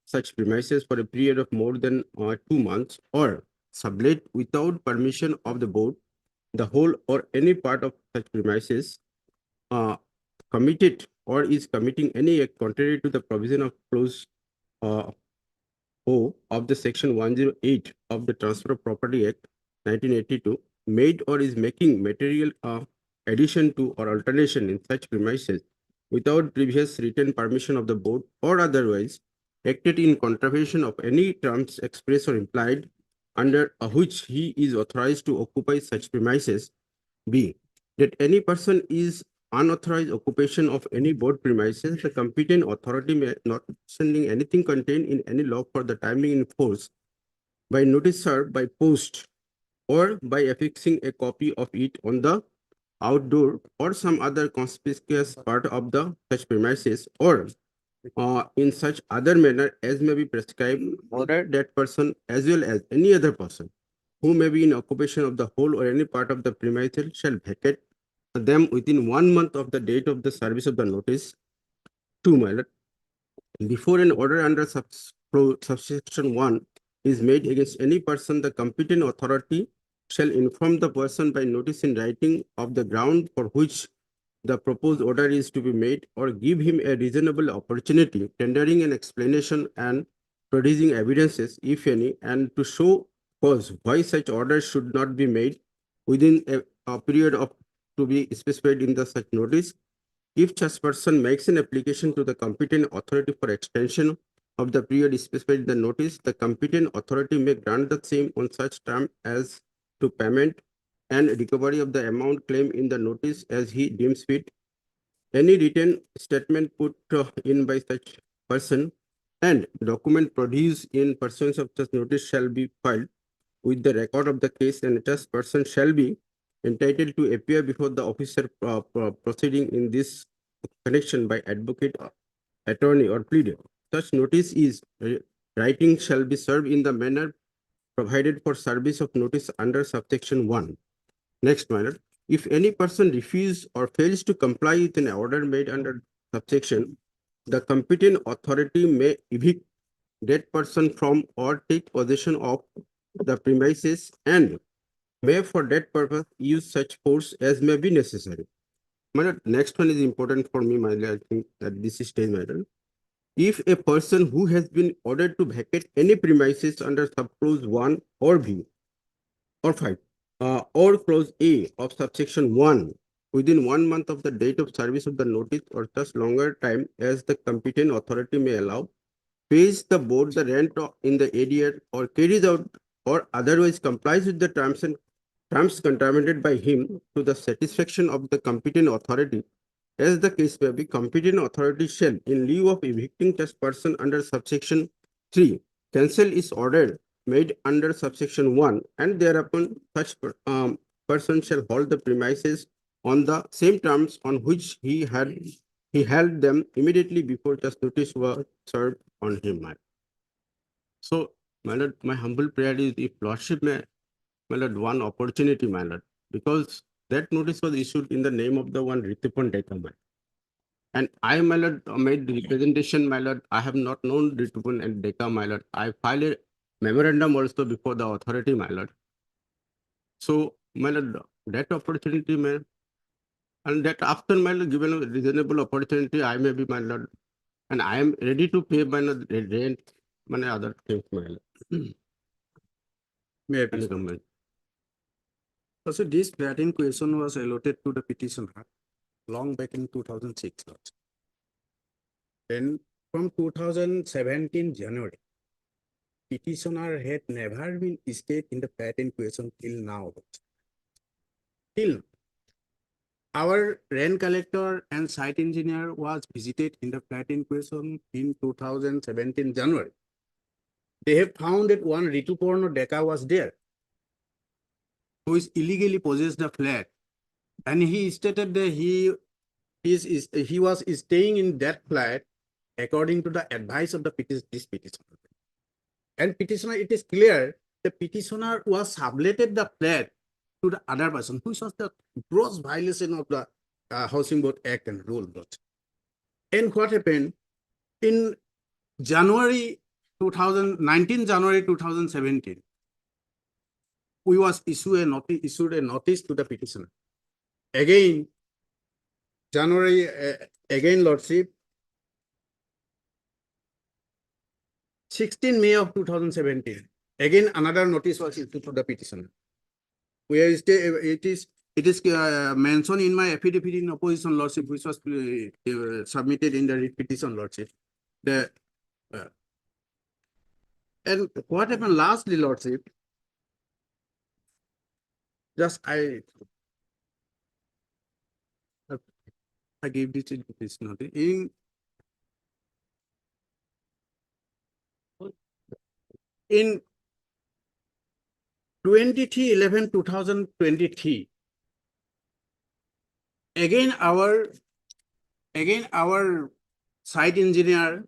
such premises for a period of more than 2 months, or sublet without permission of the board, the whole or any part of such premises, committed or is committing any act contrary to the provision of clause O of the section 108 of the Transfer of Property Act 1982, made or is making material addition to or alteration in such premises without previous written permission of the board, or otherwise acted in contravention of any terms expressed or implied under which he is authorized to occupy such premises. B, that any person is unauthorized occupation of any board premises, the competent authority may, notwithstanding anything contained in any law for the timing in force, by notice served by post, or by affixing a copy of it on the outdoor or some other conspicuous part of the such premises, or in such other manner as may be prescribed, order that person as well as any other person who may be in occupation of the whole or any part of the premises shall vacate them within 1 month of the date of the service of the notice. 2, my lord. Before an order under subsection 1 is made against any person, the competent authority shall inform the person by notice in writing of the ground for which the proposed order is to be made, or give him a reasonable opportunity, tendering an explanation and producing evidences, if any, and to show cause why such order should not be made within a period of to be specified in the such notice. If such person makes an application to the competent authority for extension of the period specified in the notice, the competent authority may grant the same on such term as to payment and recovery of the amount claimed in the notice as he deems fit. Any written statement put in by such person and document produced in pursuance of such notice shall be filed with the record of the case, and such person shall be entitled to appear before the officer proceeding in this connection by advocate, attorney, or pleader. Such notice is writing shall be served in the manner provided for service of notice under subsection 1. Next, my lord. If any person refuses or fails to comply with an order made under subsection, the competent authority may evict that person from or take possession of the premises, and may for that purpose use such force as may be necessary. My lord, next one is important for me, my lord. I think at this stage, my lord. If a person who has been ordered to vacate any premises under subclause 1 or B or 5 or clause A of subsection 1 within 1 month of the date of service of the notice, or such longer time as the competent authority may allow, pays the board the rent in the arrear, or carries out or otherwise complies with the terms contaminated by him to the satisfaction of the competent authority, as the case may be, competent authority shall, in lieu of evicting such person under subsection 3, cancel his order made under subsection 1, and thereupon such person shall hold the premises on the same terms on which he held them immediately before just notice was served on him. So, my lord, my humble prayer is, if lordship may, my lord, one opportunity, my lord, because that notice was issued in the name of the one Ritupan Dekama. And I, my lord, made representation, my lord. I have not known Ritupan and Deka, my lord. I filed a memorandum also before the authority, my lord. So, my lord, that opportunity, may And that after my lord, given a reasonable opportunity, I may be my lord, and I am ready to pay my lord rent, many other things, my lord. May I please comment? Also, this plating question was allotted to the petitioner long back in 2006. Lord. Then from 2017 January, petitioner had never been stayed in the patent question till now. Lord. Till now. Our rent collector and site engineer was visited in the plating question in 2017 January. They have found that one Rituporno Deka was there, who is illegally possessed the flat, and he stated that he was staying in that flat according to the advice of the this petitioner. And petitioner, it is clear the petitioner was subletted the flat to the other person, which was the gross violation of the Housing Board Act and rule. And what happened in January 2017, we was issued a notice to the petitioner. Again, January, again, Lordship, 16 May of 2017, again, another notice was issued to the petitioner. Where it is mentioned in my affidavit in opposition, Lordship, which was submitted in the writ petition, Lordship. And what happened lastly, Lordship? Just I gave this in this notice. In 23/11/2023, again our site engineer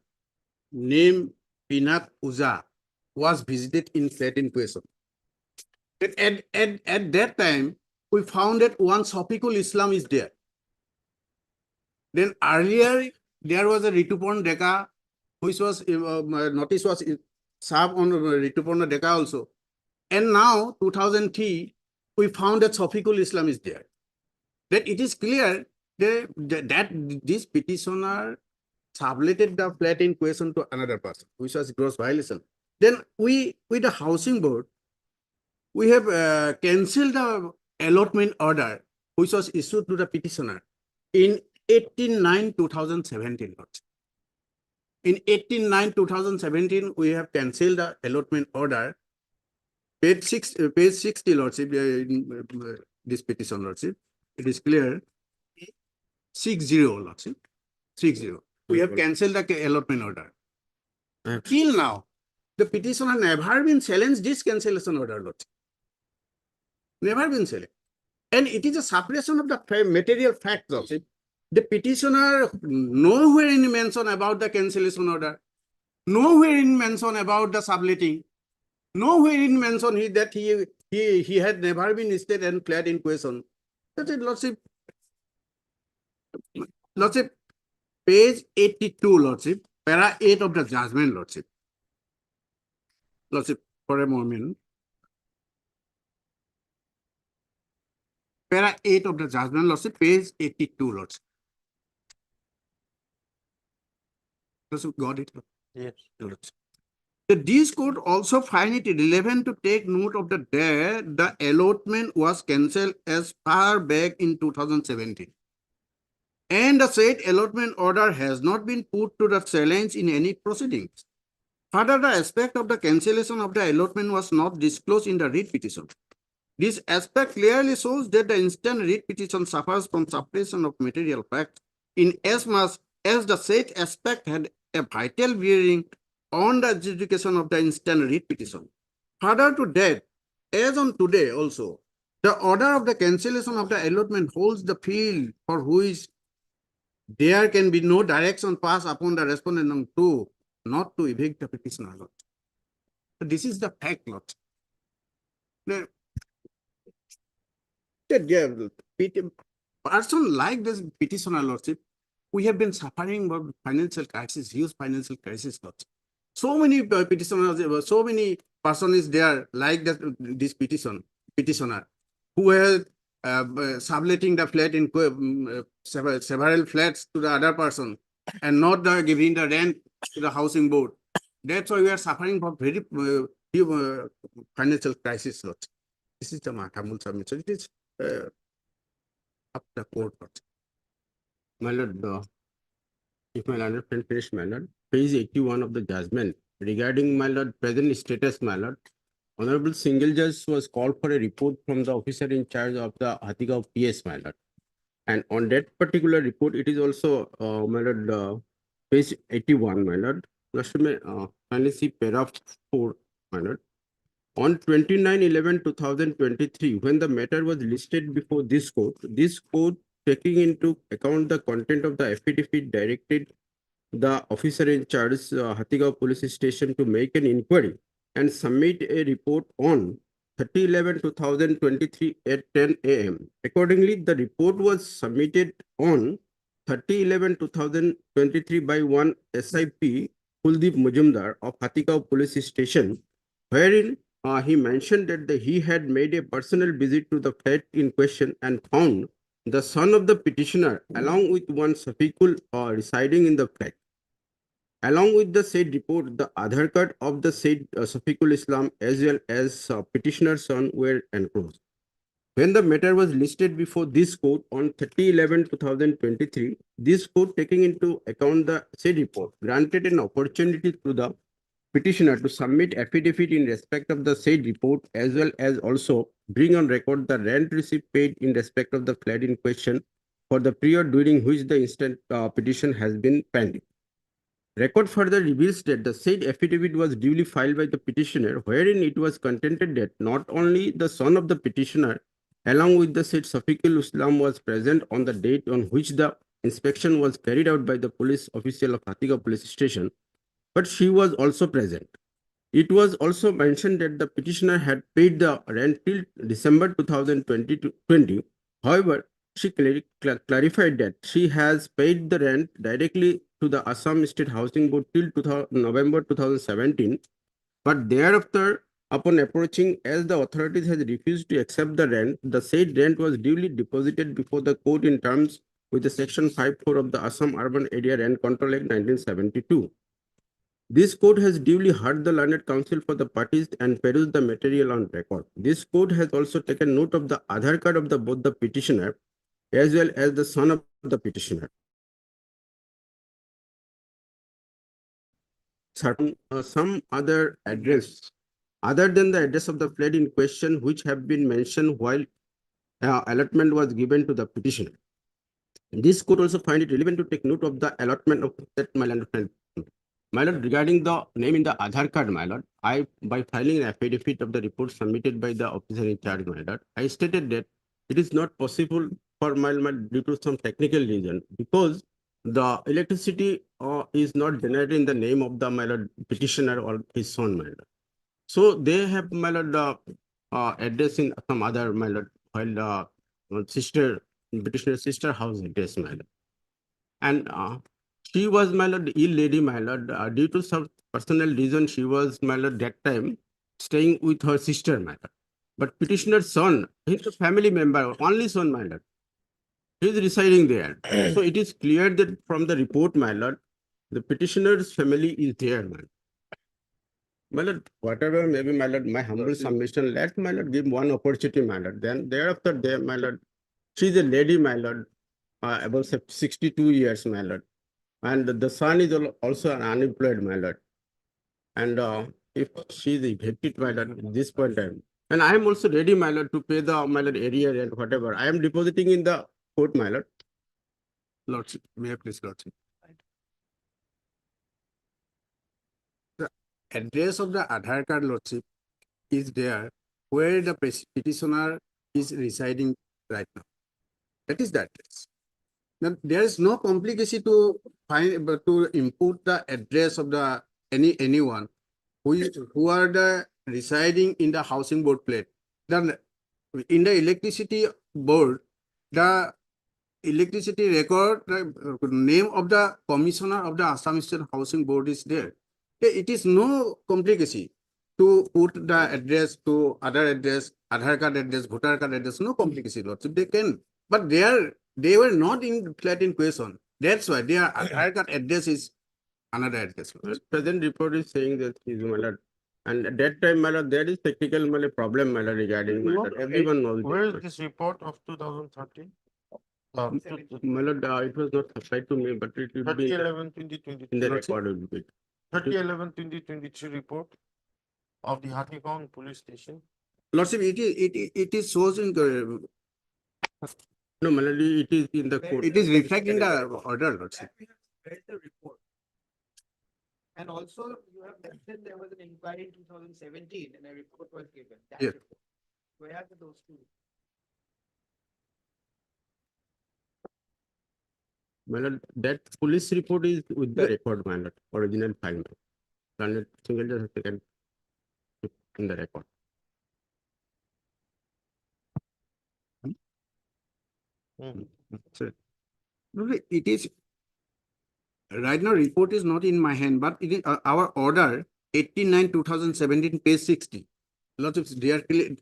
named Pinat Uza was visited in flat in question. At that time, we found that one Sofikul Islam is there. Then earlier, there was a Ritupon Deka, which was notice was served on Ritupon Deka also. And now, 2003, we found that Sofikul Islam is there. That it is clear that this petitioner subletted the flat in question to another person, which was gross violation. Then we, with the Housing Board, we have cancelled the allotment order, which was issued to the petitioner in 18/9/2017. In 18/9/2017, we have cancelled the allotment order. Page 60, Lordship, in this petition, Lordship, it is clear. 60, Lordship, 60. We have cancelled the allotment order. Till now, the petitioner never been challenged this cancellation order, Lordship. Never been challenged. And it is a suppression of the material facts, Lordship. The petitioner nowhere in mention about the cancellation order, nowhere in mention about the subletting, nowhere in mention that he had never been stayed and flat in question. That's it, Lordship. Lordship, page 82, Lordship, para 8 of the judgment, Lordship. Lordship, for a moment. Para 8 of the judgment, Lordship, page 82, Lordship. Lordship, got it? Yes. Lordship. This court also find it relevant to take note of the day the allotment was cancelled as far back in 2017. And the said allotment order has not been put to the challenge in any proceedings. Further, the aspect of the cancellation of the allotment was not disclosed in the writ petition. This aspect clearly shows that the instant writ petition suffers from suppression of material facts in as much as the said aspect had a vital bearing on the adjudication of the instant writ petition. Further to that, as on today also, the order of the cancellation of the allotment holds the field for which there can be no direction passed upon the respondent to not to evict the petitioner. So this is the fact, Lord. Person like this petitioner, Lordship, we have been suffering from financial crisis, huge financial crisis, Lordship. So many petitioners, so many persons is there like that, this petitioner who has subletting the flat in several flats to the other person and not giving the rent to the housing board. That's why we are suffering from very deep, financial crisis. Lord. This is the Matamul submission. It is up the court. My lord, if my lord can finish, my lord, page 81 of the judgment regarding my lord present status, my lord, Honorable Single Judge was called for a report from the officer in charge of the Hatigao PS, my lord. And on that particular report, it is also, my lord, page 81, my lord. Last may finally see paragraph 4, my lord. On 29/11/2023, when the matter was listed before this court, taking into account the content of the affidavit directed the officer in charge, Hatigao Police Station, to make an inquiry and submit a report on 30/11/2023 at 10 a.m. Accordingly, the report was submitted on 30/11/2023 by one SIP Kuldeep Mujumdar of Hatigao Police Station, wherein he mentioned that he had made a personal visit to the flat in question and found the son of the petitioner along with one Safikul residing in the flat. Along with the said report, the Aadhaar card of the said Safikul Islam as well as petitioner's son were enclosed. When the matter was listed before this court on 30/11/2023, this court, taking into account the said report, granted an opportunity to the petitioner to submit affidavit in respect of the said report as well as also bring on record the rent receipt paid in respect of the flat in question for the period during which the instant petition has been pending. Record further reveals that the said affidavit was duly filed by the petitioner, wherein it was contended that not only the son of the petitioner, along with the said Safikul Islam, was present on the date on which the inspection was carried out by the police official of Hatigao Police Station, but she was also present. It was also mentioned that the petitioner had paid the rent till December 2020. However, she clarified that she has paid the rent directly to the Assam State Housing Board till November 2017, but thereafter, upon approaching, as the authorities had refused to accept the rent, the said rent was duly deposited before the court in terms with the Section 5(4) of the Assam Urban Area Rent Control Act 1972. This court has duly heard the learned counsel for the parties and perused the material on record. This court has also taken note of the Aadhaar card of both the petitioner as well as the son of the petitioner. Some other address other than the address of the flat in question, which have been mentioned while allotment was given to the petitioner. This could also find it relevant to take note of the allotment of that, my lord. My lord, regarding the name in the Aadhaar card, my lord, by filing an affidavit of the report submitted by the officer in charge, my lord, I stated that it is not possible for my lord due to some technical reason, because the electricity is not generated in the name of the my lord petitioner or his son, my lord. So they have, my lord, address in some other, my lord, while petitioner's sister house address, my lord. And she was, my lord, ill lady, my lord, due to some personal reason, she was, my lord, that time staying with her sister, my lord. But petitioner's son, he's a family member, only son, my lord. He is residing there. So it is clear that from the report, my lord, the petitioner's family is there, my lord. My lord, whatever maybe, my lord, my humble submission, let my lord give one opportunity, my lord. Then thereafter, there, my lord, she's a lady, my lord, about 62 years, my lord. And the son is also an unemployed, my lord. And if she is evicted, my lord, at this point in time, and I am also ready, my lord, to pay the, my lord, area rent, whatever. I am depositing in the court, my lord. Lordship, may I please, Lordship? The address of the Aadhaar card, Lordship, is there where the petitioner is residing right now. That is the address. Now, there is no complication to find, but to input the address of the anyone who are the residing in the housing board plate. Then in the electricity board, the electricity record, the name of the commissioner of the Assam State Housing Board is there. It is no complication. to put the address to other address, Aadhaar card address, voter card address, no complication, Lordship, they can. But they were not declared in question. That's why their Aadhaar card address is another address. Lordship. Present report is saying that is my lord. And at that time, my lord, there is technical my lord, problem my lord, regarding my lord. Everyone knows. Where is this. this report of 2013? My lord, it was not supplied to me, but it will be 30/11/2023. in the record. Will be. 30/11/2023 report of the Hathikong police station. Lordship, it is shows in the, No, my lord, it is in the court. it is reflecting the order, Lordship. Read the report. And also you have mentioned there was an inquiry in 2017 and a report was given. That Yes. report. Where are those two? My lord, that police report is with the record, my lord, original file. And single just taken in the record. Mhm. Sir, no, it is, right now report is not in my hand, but it is our order 89/2017, page 60. Lordship, they are clear,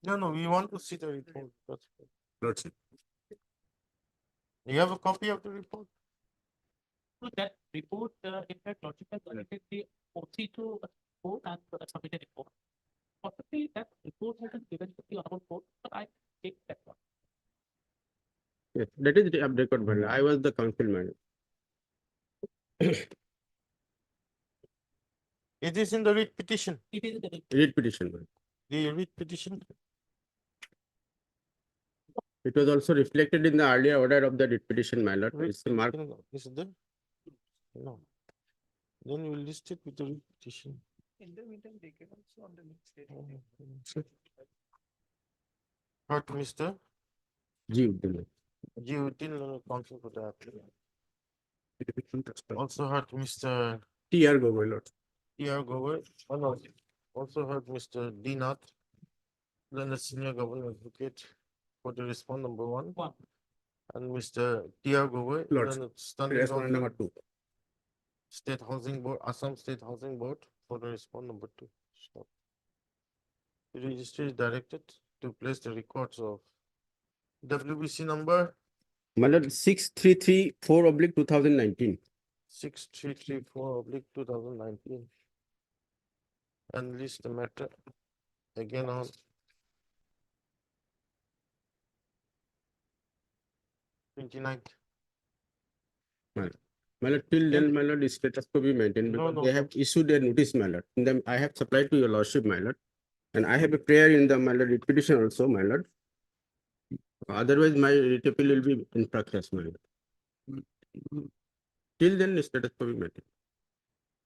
No, we want to see the report. That's good. Lordship. You have a copy of the report? So that report, in fact, Lordship has submitted the OC to a court and submitted report. Possibly that report has been given to the honorable court, but I take that one. Yes, that is the record, my lord. I was the council man. It is in the writ petition. It is the Read petition, my lord. The writ petition. It was also reflected in the earlier order of the writ petition, my lord. Writ It's marked. petition, is it there? No. Then you list it with the writ petition. in the meantime, they can also on the next day. Heard Mr. G. Uddin. G. Uddin, counsel for the applicant. Also heard Mr. T.R. Gogoi, Lordship. T.R. Gogoi. Oh, no. Also heard Mr. D. Nath, then the senior government advocate for the respond number one. One. And Mr. T.R. Gogoi, Lordship. then it's standing Respondent on number 2. State Housing Board, Assam State Housing Board for the respond number 2. Stop. The registry is directed to place the records of WBC number My lord, 6334/2019. 6334/2019. And list the matter again on twenty-ninth. My lord, till then, my lord, status quo be maintained No, because they no. have issued a notice, my lord. And then I have supplied to your lordship, my lord. And I have a prayer in the, my lord, writ petition also, my lord. Otherwise, my writ appeal will be in practice, my lord. Till then, status quo be maintained.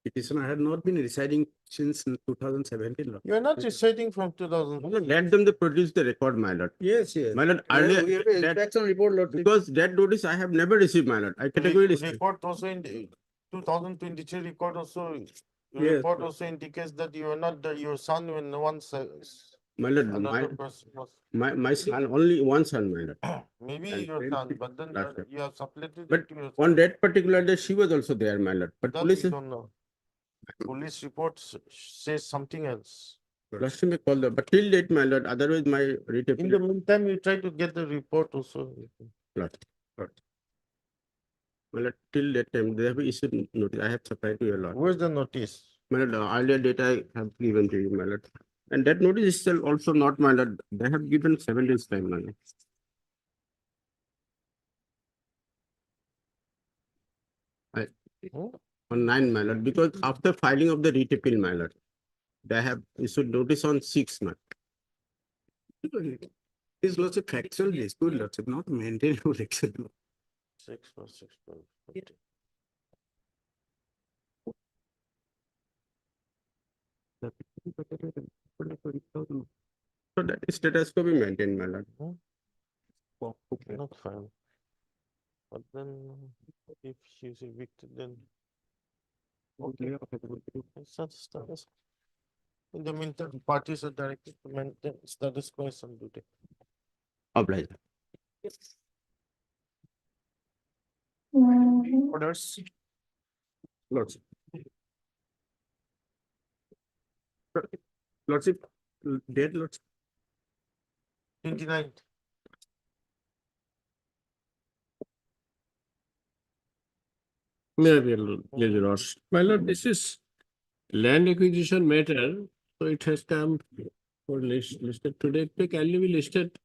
Petitioner had not been residing since 2017, Lord. You are not reciting from 2000. My lord, let them to produce the record, my lord. Yes, yes. My lord, We have earlier, a that, inspection report, Lordship. because that notice I have never received, my lord. I categorically. Report also in the 2023 record also. Yes. Report also indicates that you are not your son when one My lord, another person was. my son, only one son, my lord. Maybe And your son, but then That's it. you have suppleted But it to your on son. that particular day, she was also there, my lord. But That police, we don't know. Police reports says something else. lordship may call the, but till date, my lord, otherwise my writ In the appeal. meantime, you try to get the report also. Lord. My lord, till that time, they have issued notice. I have supplied to your lord. Where's the notice? My lord, earlier date I have given to you, my lord. And that notice is still also not, my lord. They have given 7 days time, my lord. Hmm? On 9, my lord, because after filing of the writ appeal, my lord, they have issued notice on 6, my. It's lots of factual dispute, Lordship, not maintainable actually. 6 plus 6 plus. So that status quo be maintained, my lord. Not fine. But then if she's evicted, then it's not status. In the meantime, parties are directed to maintain status quo on duty. Obliged. Orders. Lordship. Lordship, date, Lordship. 29th. My lord, this is land acquisition matter, so it has come for listed today. It may kindly be listed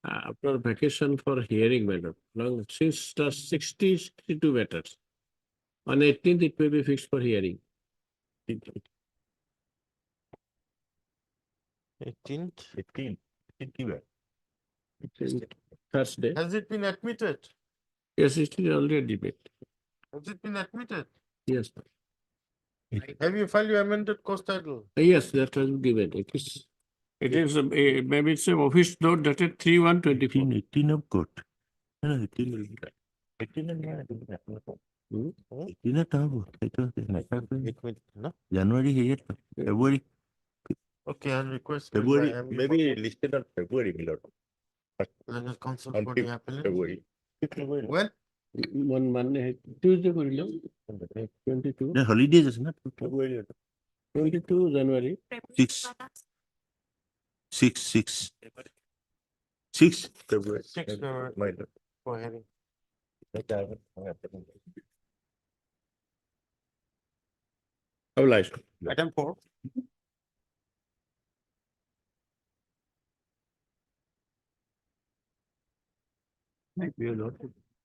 after vacation for hearing, madam. Now, since the 62 matters. On 18th, it may be fixed for hearing. 18th. 18. Thursday. Has it been admitted? Yes, it is already a debate. Has it been admitted? Yes. Have you filed your amended cost title? Yes, that has been given. It is maybe it's an office note dated 3/1/24. 18 of court. No, 18 will be right. 18 and 9, Hmm? 18 at all. Admit, no? January here, February. Okay, on request. February, maybe listed on February, my lord. Learned counsel On for the 5th appellant. February. 5th February. When? One Monday, Tuesday, 22. The holidays is not February. 22 January. 6. 6 February. 6 February. My lord. For hearing. Obliged. Item 4.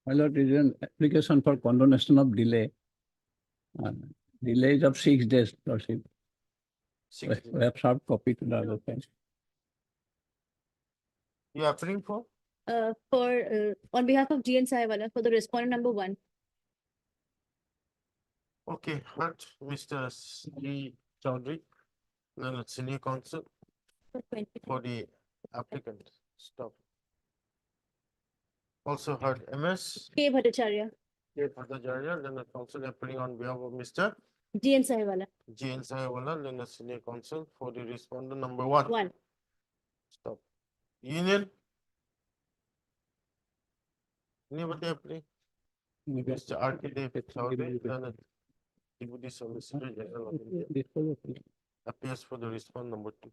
My lord, is an application for condonation of delay. Delay is of 6 days, lordship. We have served copy to the other side. You are applying for? On behalf of GN Sahiwala, for the respondent number 1. Okay, heard Mr. C. Chowdhury, learned senior counsel for the applicant. Stop. Also heard MS. K. Bhattacharya, K. Bhattacharya, learned counsel appearing on behalf of Mr. GN Sahiwala, J. N. Sahiwala, learned senior counsel for the respondent number 1. 1. Stop. Union. Anybody applying? Mr. R. K. David Chowdhury, learned Deputy Solicitor General of India, appears for the respondent number 2.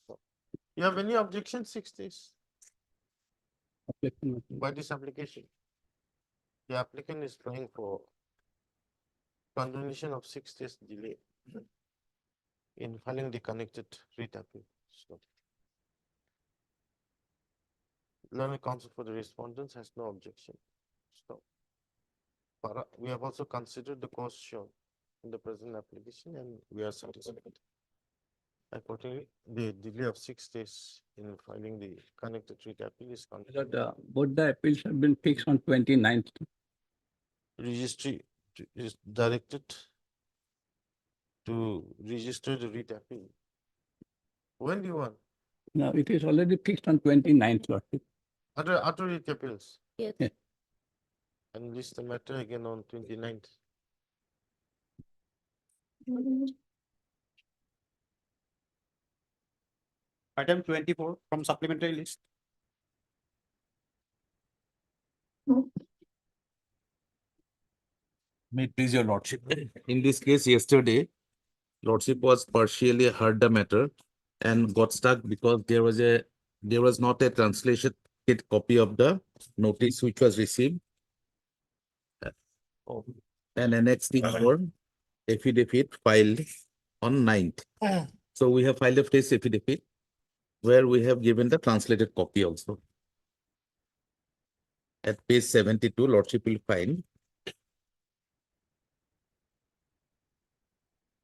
Stop. You have any objection? 6 days by this application? The applicant is trying for condonation of 6 days delay in filing the connected writ appeal. So, learned counsel for the respondents has no objection. Stop. We have also considered the cost shown in the present application and we are satisfied. Accordingly, the delay of 6 days in filing the connected writ appeal is continued. Both the appeals have been fixed on 29th. Registry is directed to register the writ appeal. When do you want? Now, it is already fixed on 29th, lordship. After writ appeals? Yes. Yeah. And list the matter again on 29th. Item 24 from supplementary list. May it please your lordship. In this case, yesterday, lordship was partially heard the matter and got stuck because there was not a translated copy of the notice which was received. And annexed in our affidavit filed on 9th. So we have filed a fresh affidavit where we have given the translated copy also. At page 72, lordship will find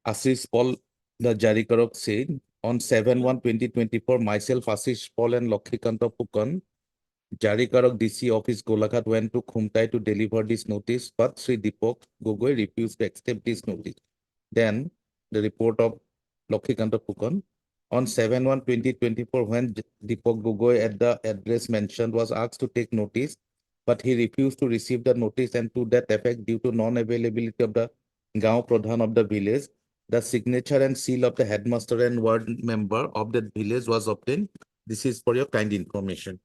Ashish Paul, the Jarikarok said, on 7/1/2024, myself, Ashish Paul and Lakshmikanta Phukan, Jarikarok DC office Golaghat went to Khumtai to deliver this notice, but Sri Deepak Gogoi refused to accept this notice. Then the report of Lakshmikanta Phukan on 7/1/2024, when Deepak Gogoi at the address mentioned was asked to take notice, but he refused to receive the notice, and to that effect, due to non-availability of the Gaon Pradhan of the village, the signature and seal of the headmaster and ward member of the village was obtained. This is for your kind information.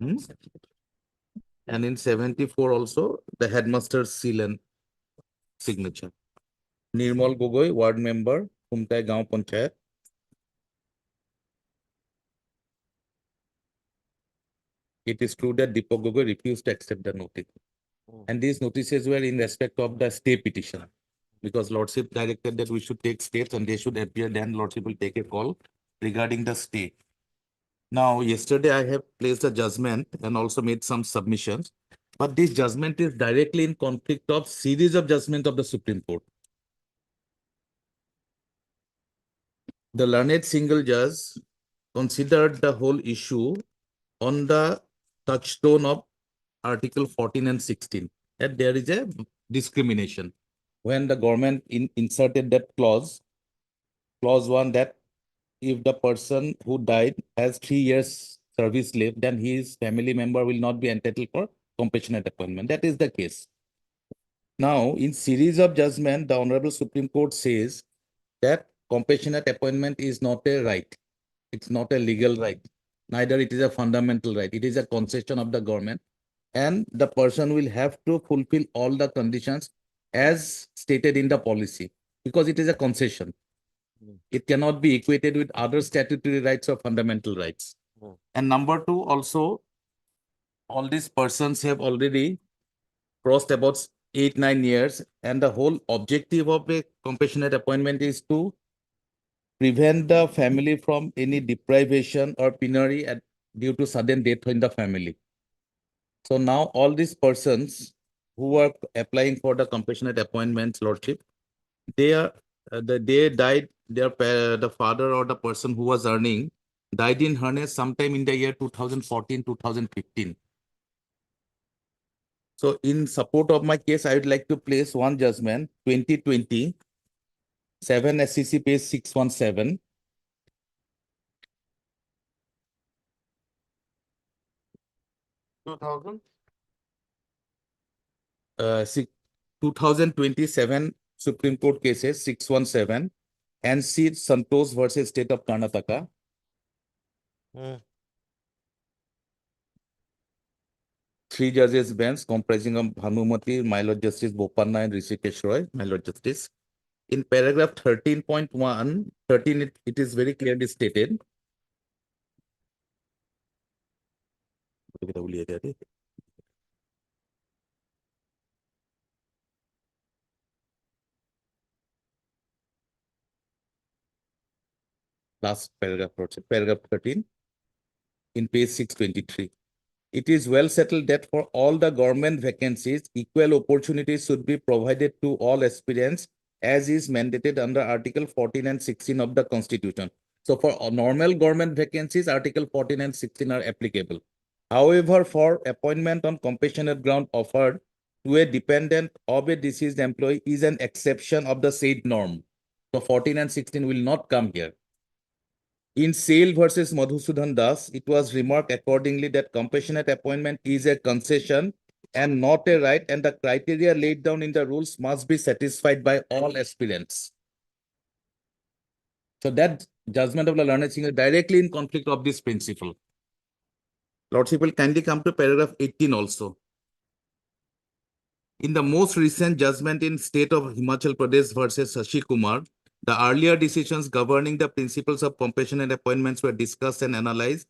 And in 74 also, the headmaster's seal and signature. Nirmal Gogoi, ward member, Kumtai Gaon Panchayat. It is true that Deepak Gogoi refused to accept the notice. And these notices were in respect of the stay petition. Because Lordship directed that we should take states and they should appear, then Lordship will take a call regarding the stay. Now, yesterday I have placed a judgment and also made some submissions, but this judgment is directly in conflict of series of judgment of the Supreme Court. The learned single judge considered the whole issue on the touchstone of Article 14 and 16, that there is a discrimination. When the government inserted that clause 1, that if the person who died has 3 years service left, then his family member will not be entitled for compassionate appointment. That is the case. Now, in series of judgment, the Honorable Supreme Court says that compassionate appointment is not a right. It's not a legal right. Neither it is a fundamental right. It is a concession of the government. And the person will have to fulfill all the conditions as stated in the policy, because it is a concession. It cannot be equated with other statutory rights or fundamental rights. And number 2, also, all these persons have already crossed about 8-9 years, and the whole objective of a compassionate appointment is to prevent the family from any deprivation or penury due to sudden death in the family. So now all these persons who are applying for the compassionate appointments, Lordship, they died, the father or the person who was earning died in harness sometime in the year 2014, 2015. So in support of my case, I would like to place one judgment, 2020, 7 SCC page 617. Uh, 2027 Supreme Court cases 617 and C. Santosh versus State of Karnataka. Three judges bench comprising of Bhanumati, my Lord Justice Bopanna and Rishikesh Roy, my Lord Justice. In paragraph 13.1, it is very clearly stated. Last paragraph, paragraph 13, in page 623. It is well settled that for all the government vacancies, equal opportunities should be provided to all aspirants as is mandated under Article 14 and 16 of the Constitution. So for normal government vacancies, Article 14 and 16 are applicable. However, for appointment on compassionate ground offered to a dependent of a deceased employee is an exception of the said norm. So 14 and 16 will not come here. In Sale versus Madhusudan Das, it was remarked accordingly that compassionate appointment is a concession and not a right, and the criteria laid down in the rules must be satisfied by all aspirants. So that judgment of the learned singer directly in conflict of this principle. Lordship will kindly come to paragraph 18 also. In the most recent judgment in State of Himachal Pradesh versus Shashi Kumar, the earlier decisions governing the principles of compassionate appointments were discussed and analyzed.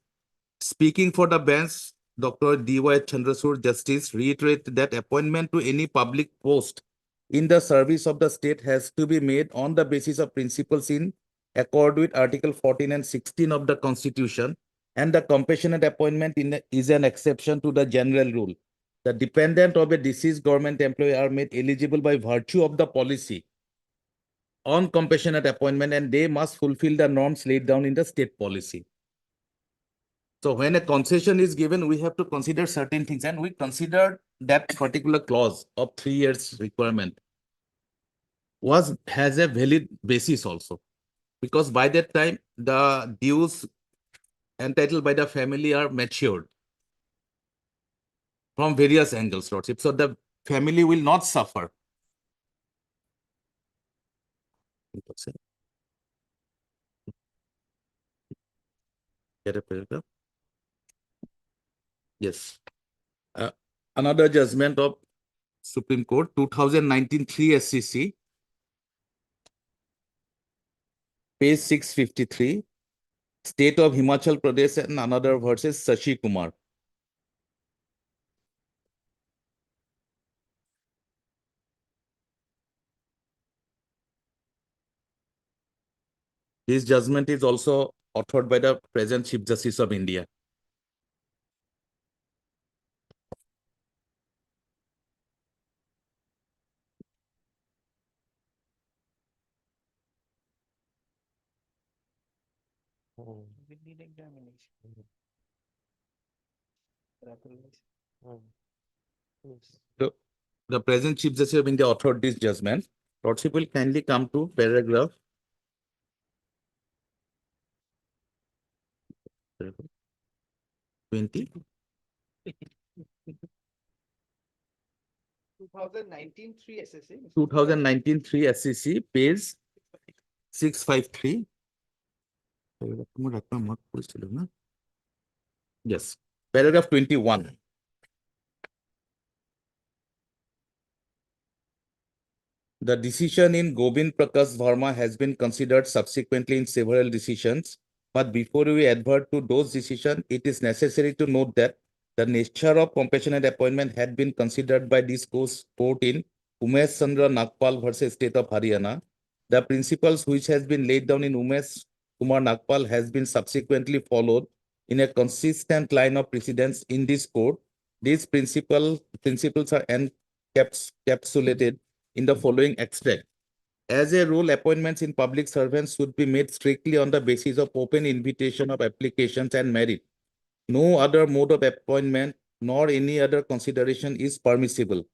Speaking for the bench, Dr. D.Y. Chandrasur, Justice, reiterated that appointment to any public post in the service of the state has to be made on the basis of principles in accord with Article 14 and 16 of the Constitution, and the compassionate appointment is an exception to the general rule. The dependent of a deceased government employee are made eligible by virtue of the policy on compassionate appointment, and they must fulfill the norms laid down in the state policy. So when a concession is given, we have to consider certain things, and we considered that particular clause of 3 years requirement has a valid basis also, because by that time the dues entitled by the family are matured from various angles, Lordship. So the family will not suffer. Get a paragraph? Yes. Another judgment of Supreme Court, 2019 3 SCC, page 653, State of Himachal Pradesh and another versus Shashi Kumar. This judgment is also authored by the present Chief Justice of India. We need examination. The present Chief Justice of India authored this judgment. Lordship will kindly come to paragraph 20. 2019 3 SSC. 2019 3 SCC, page 653. Yes, paragraph 21. The decision in Govind Prakash Verma has been considered subsequently in several decisions. But before we advert to those decisions, it is necessary to note that the nature of compassionate appointment had been considered by this court in Umesh Chandra Nagpal versus State of Haryana. The principles which has been laid down in Umesh Kumar Nagpal has been subsequently followed in a consistent line of precedence in this court. These principles are encapsulated in the following extract. As a rule, appointments in public servants should be made strictly on the basis of open invitation of applications and merit. No other mode of appointment nor any other consideration is permissible.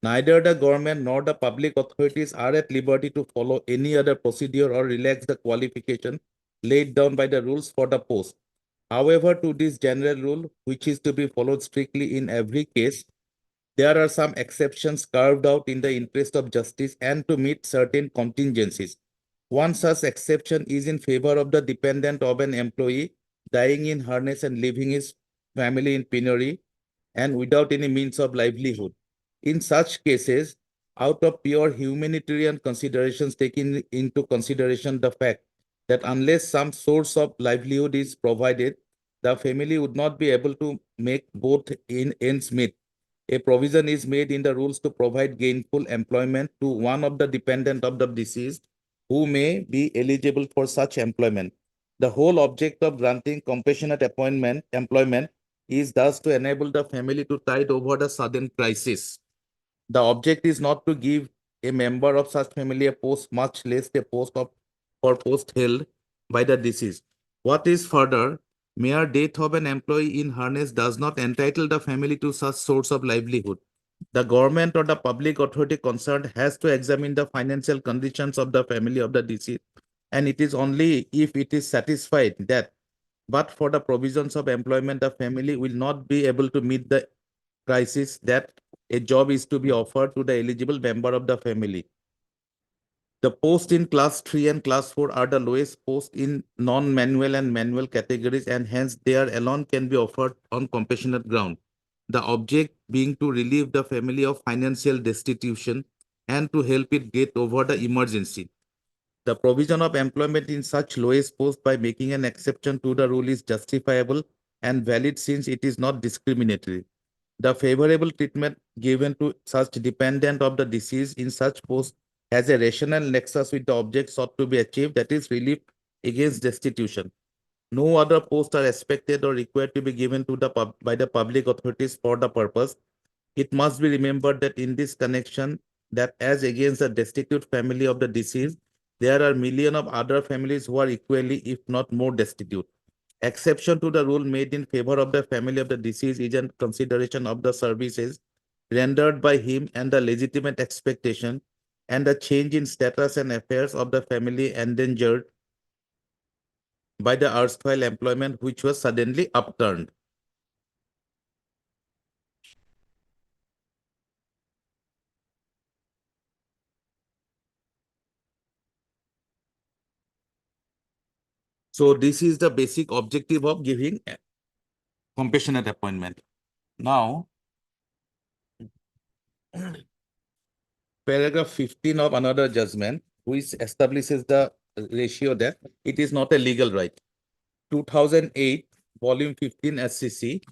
Neither the government nor the public authorities are at liberty to follow any other procedure or relax the qualification laid down by the rules for the post. However, to this general rule, which is to be followed strictly in every case, there are some exceptions carved out in the interest of justice and to meet certain contingencies. One such exception is in favor of the dependent of an employee dying in harness and leaving his family in penury and without any means of livelihood. In such cases, out of pure humanitarian considerations, taking into consideration the fact that unless some source of livelihood is provided, the family would not be able to make both ends meet. A provision is made in the rules to provide gainful employment to one of the dependent of the deceased who may be eligible for such employment. The whole object of granting compassionate employment is thus to enable the family to tide over the sudden crisis. The object is not to give a member of such family a post, much less a post held by the deceased. What is further, mere death of an employee in harness does not entitle the family to such source of livelihood. The government or the public authority concerned has to examine the financial conditions of the family of the deceased, and it is only if it is satisfied that, but for the provisions of employment, the family will not be able to meet the crisis, that a job is to be offered to the eligible member of the family. The posts in class 3 and class 4 are the lowest posts in non-manual and manual categories, and hence they are alone can be offered on compassionate ground. The object being to relieve the family of financial destitution and to help it get over the emergency. The provision of employment in such lowest post by making an exception to the rule is justifiable and valid since it is not discriminatory. The favorable treatment given to such dependent of the deceased in such post has a rational nexus with the object sought to be achieved, that is relief against destitution. No other posts are expected or required to be given to by the public authorities for the purpose. It must be remembered that in this connection, that as against the destitute family of the deceased, there are millions of other families who are equally, if not more, destitute. Exception to the rule made in favor of the family of the deceased is in consideration of the services rendered by him and the legitimate expectation and the change in status and affairs of the family endangered by the erstwhile employment which was suddenly upturned. So this is the basic objective of giving a compassionate appointment. Now, paragraph 15 of another judgment, which establishes the ratio there. It is not a legal right. 2008, volume 15 SCC,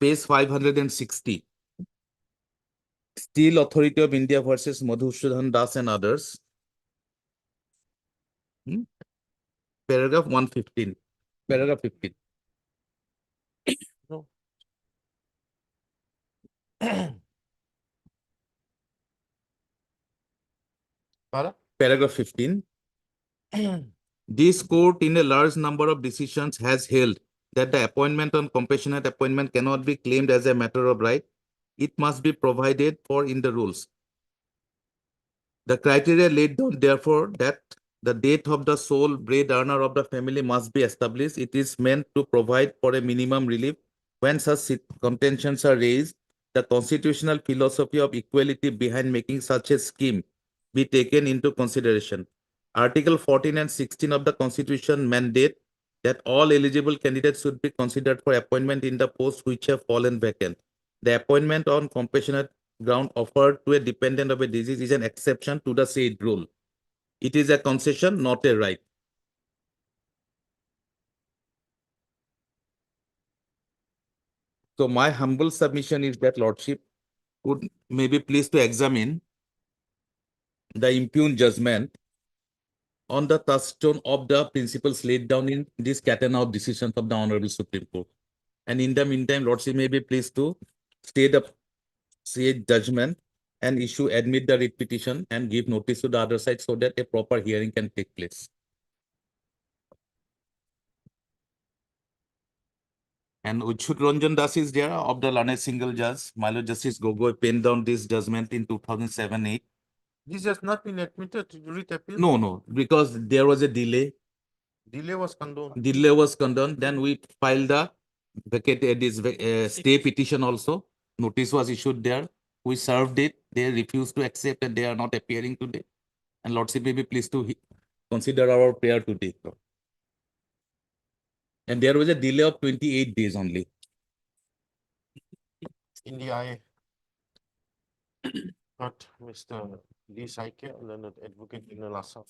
page 560. Steel Authority of India versus Madhusudan Das and others. Paragraph 115. Paragraph 15. No. Para? Paragraph 15. This court in a large number of decisions has held that the appointment on compassionate appointment cannot be claimed as a matter of right. It must be provided for in the rules. The criteria laid down, therefore, that the death of the sole bread earner of the family must be established. It is meant to provide for a minimum relief when such contentions are raised. The constitutional philosophy of equality behind making such a scheme be taken into consideration. Article 14 and 16 of the Constitution mandate that all eligible candidates should be considered for appointment in the posts which have fallen vacant. The appointment on compassionate ground offered to a dependent of a disease is an exception to the said rule. It is a concession, not a right. So my humble submission is that Lordship would maybe please to examine the impugned judgment on the touchstone of the principles laid down in this cat and mouse decisions of the Honorable Supreme Court. And in the meantime, Lordship may be pleased to stay the said judgment and admit the writ petition and give notice to the other side so that a proper hearing can take place. And Uchut Ranjan Das is there of the learned single judge. My Lord Justice Gogoi penned down this judgment in 2007-8. This has not been admitted to writ appeal? No, because there was a delay. Delay was condoned. Delay was condoned. Then we filed the stay petition also. Notice was issued there. We served it. They refused to accept and they are not appearing today. And Lordship may be pleased to consider our prayer today. And there was a delay of 28 days only. In the eye. But Mr. D. Saike, learned advocate general Assam.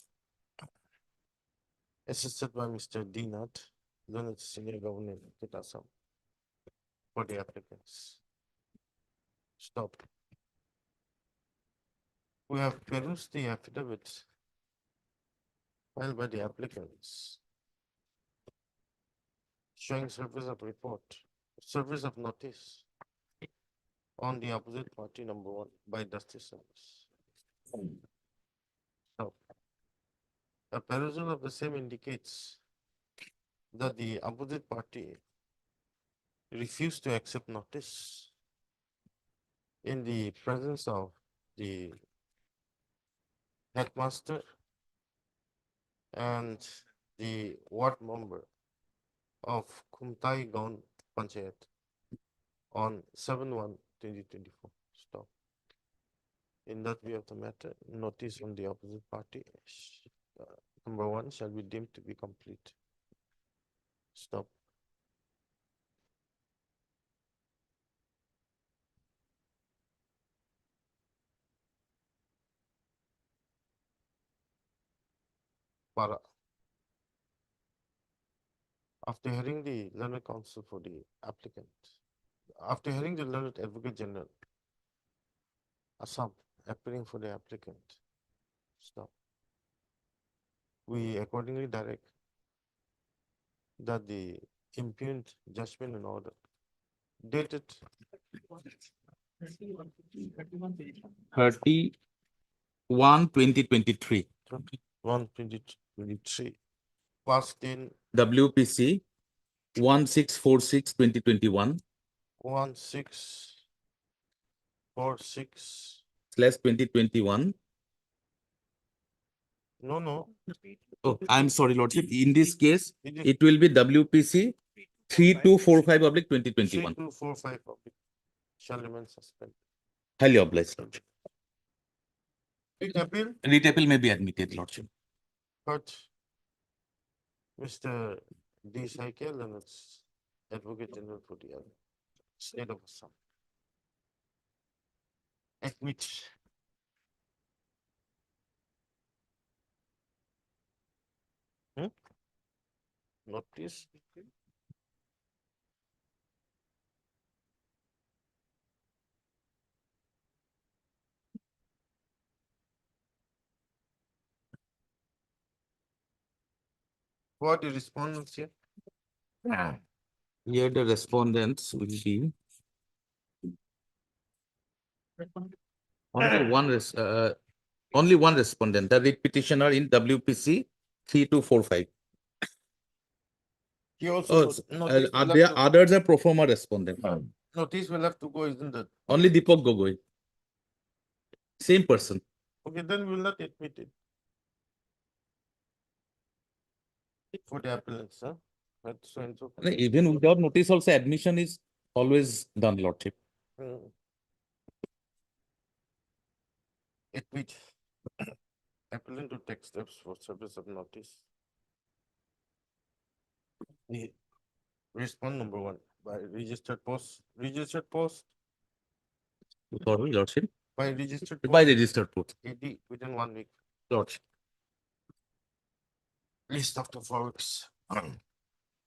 Assisted by Mr. D. Nath, learned senior governor at Assam. For the applicants. Stop. We have perused the affidavits filed by the applicants showing service of report, service of notice on the opposite party number 1 by Dusty Service. So, a perusal of the same indicates that the opposite party refused to accept notice in the presence of the headmaster and the ward member of Kumtai Gaon Panchayat on 7/1/2024. Stop. In that view of the matter, notice on the opposite party, number 1 shall be deemed to be complete. Stop. Para. After hearing the learned counsel for the applicant, after hearing the learned advocate general, Assam appearing for the applicant, stop. We accordingly direct that the impugned judgment and order dated 31/2023. 1/2023 passed in WPC 1646/2021 1646/2021. No. Oh, I'm sorry, Lordship. In this case, it will be WPC 3245/2021. 3245 shall remain suspended. Highly obliged, Lordship. Writ appeal, Writ appeal may be admitted, Lordship. but Mr. D. Saikel and its advocate general for the state of Assam admit notice. What the respondents here? Here the respondents will be only one respondent, the writ petitioner in WPC 3245. He also, Oh, notice will there have to, others are pro forma respondent. notice will have to go, isn't it? Only Deepak Gogoi. Same person. Okay, then we'll not admit it. For the appellants, huh? That's so and so. Even without notice also admission is always done, Lordship. Mm. Admit. Appellant to take steps for service of notice. The Respond number one by registered post, Sorry, Lordship. by registered. By post, registered post. AD within 1 week. Lordship. List of the 4 weeks.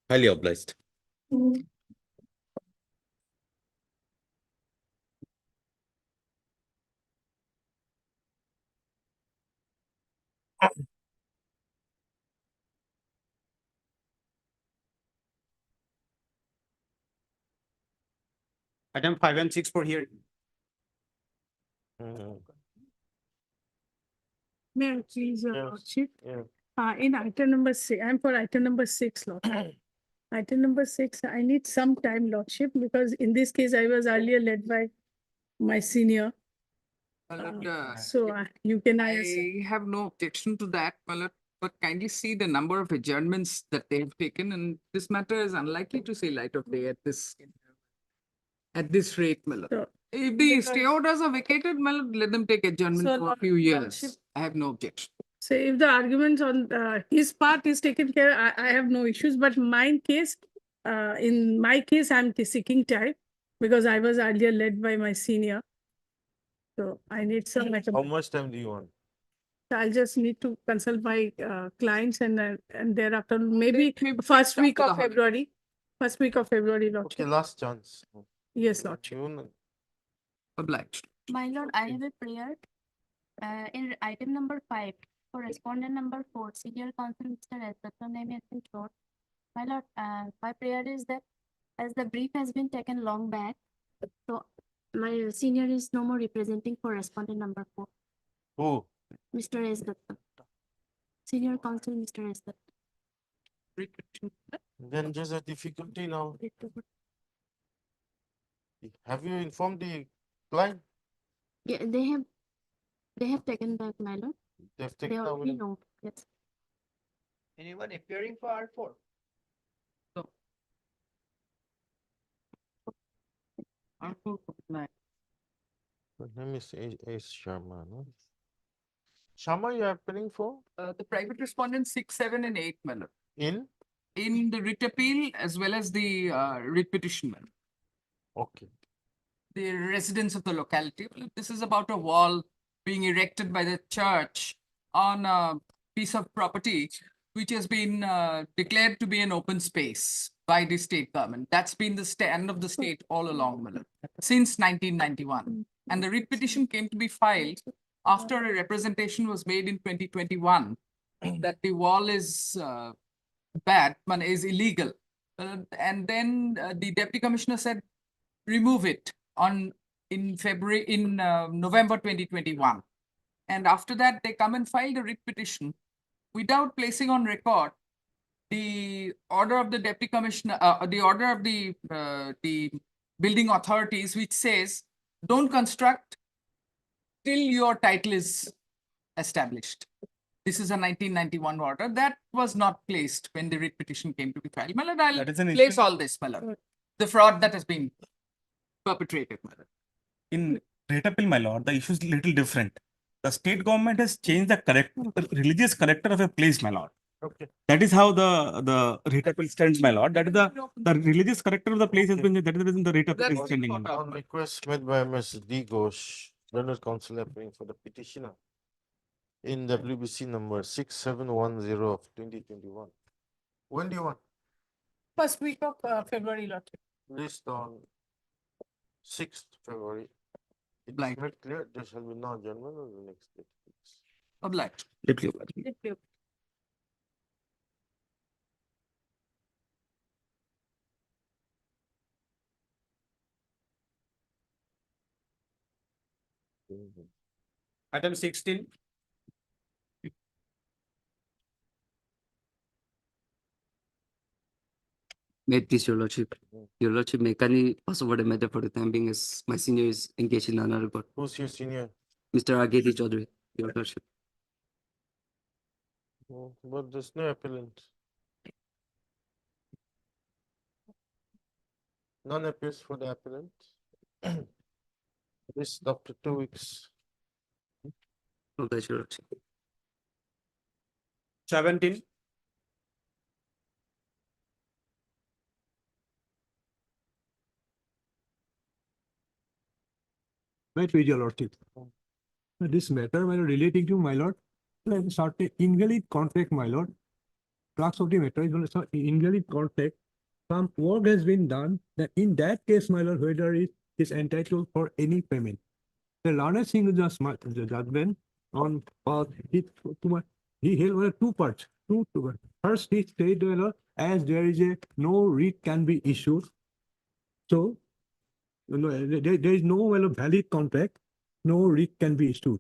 Highly obliged. Item 5 and 6 for hearing. Mm. May I please, Yes. Lordship? Yeah. In item number 6, I'm for item number 6, Lord. Item number 6, I need some time, Lordship, because in this case, I was earlier led by my senior. So you can, I have no objection to that, my lord, but kindly see the number of adjournments that they have taken, and this matter is unlikely to see light of day at this rate, my lord. So, If the because- stay orders are vacated, my lord, let them take adjournment So, for a Lord- few years. Lordship- I have no objection. So if the arguments on his part is taken care, I have no issues, but mine case, in my case, I'm seeking time because I was earlier led by my senior. So I need some, How much time do you want? I'll just need to consult my clients and thereafter, maybe Maybe first after week the of holiday. February. First week of February, Okay, Lordship. last chance. Yes, Lordship. June. Obliged. My lord, I have a prayer. In item number 5, for respondent number 4, senior counsel Mr. S. Dutta name has been short. My lord, my prayer is that as the brief has been taken long back, so my senior is no more representing for respondent number 4, Who? Mr. S. Dutta. Senior counsel Mr. S. Dutta. Then there's a difficulty now. Have you informed the client? Yeah, they have taken back, my lord. They've They taken already away. know, yes. Anyone appearing for R4? Her name is S. Sharma, no? Sharma, you are appealing for? The private respondents 6, 7, and 8, my lord. In the writ appeal as well as the writ petition, my lord. Okay. The residents of the locality. Well, this is about a wall being erected by the church on a piece of property which has been declared to be an open space by the state government. That's been the stand of the state all along, my lord, since 1991. And the writ petition came to be filed after a representation was made in 2021 that the wall is bad, is illegal. And then the deputy commissioner said, remove it in November 2021. And after that, they come and filed a writ petition without placing on record the order of the deputy commissioner, the order of the building authorities, which says, don't construct till your title is established. This is a 1991 order that was not placed when the writ petition came to be filed. My lord, I'll That is an place issue. all this, my lord. The fraud that has been perpetrated, my lord. In rate appeal, my lord, the issue is little different. The state government has changed the religious character of a place, my lord. Okay. That is how the rate appeal stands, my lord. That is the religious character of the place has been, that is the reason the rate appeal is That's standing on. On request made by Ms. D. Ghosh, learned counsel appearing for the petitioner in WBC number 6710 of 2021. When do you want? First week of February, Lordship. List on 6th February. It is Blank. made clear there shall be no adjournment on the next date. Obliged. Diplo. Item 16. May it please your lordship. Your lordship, may kindly pass over the matter for the time being as my senior is engaged in another report. Who's your senior? Mr. Agedi Chaudhary, your lordship. But there's no appellant. None appears for the appellant. This after 2 weeks. Obliged, your lordship. 17. Right, with your lordship. This matter, my lord, relating to my lord, like certain invalid contract, my lord. Crux of the matter is on some invalid contract. Some work has been done. That in that case, my lord, whether it is entitled for any payment. The learned single judgment on he held two parts. First, he said, my lord, as there is no writ can be issued. So no, there is no valid contract, no writ can be issued.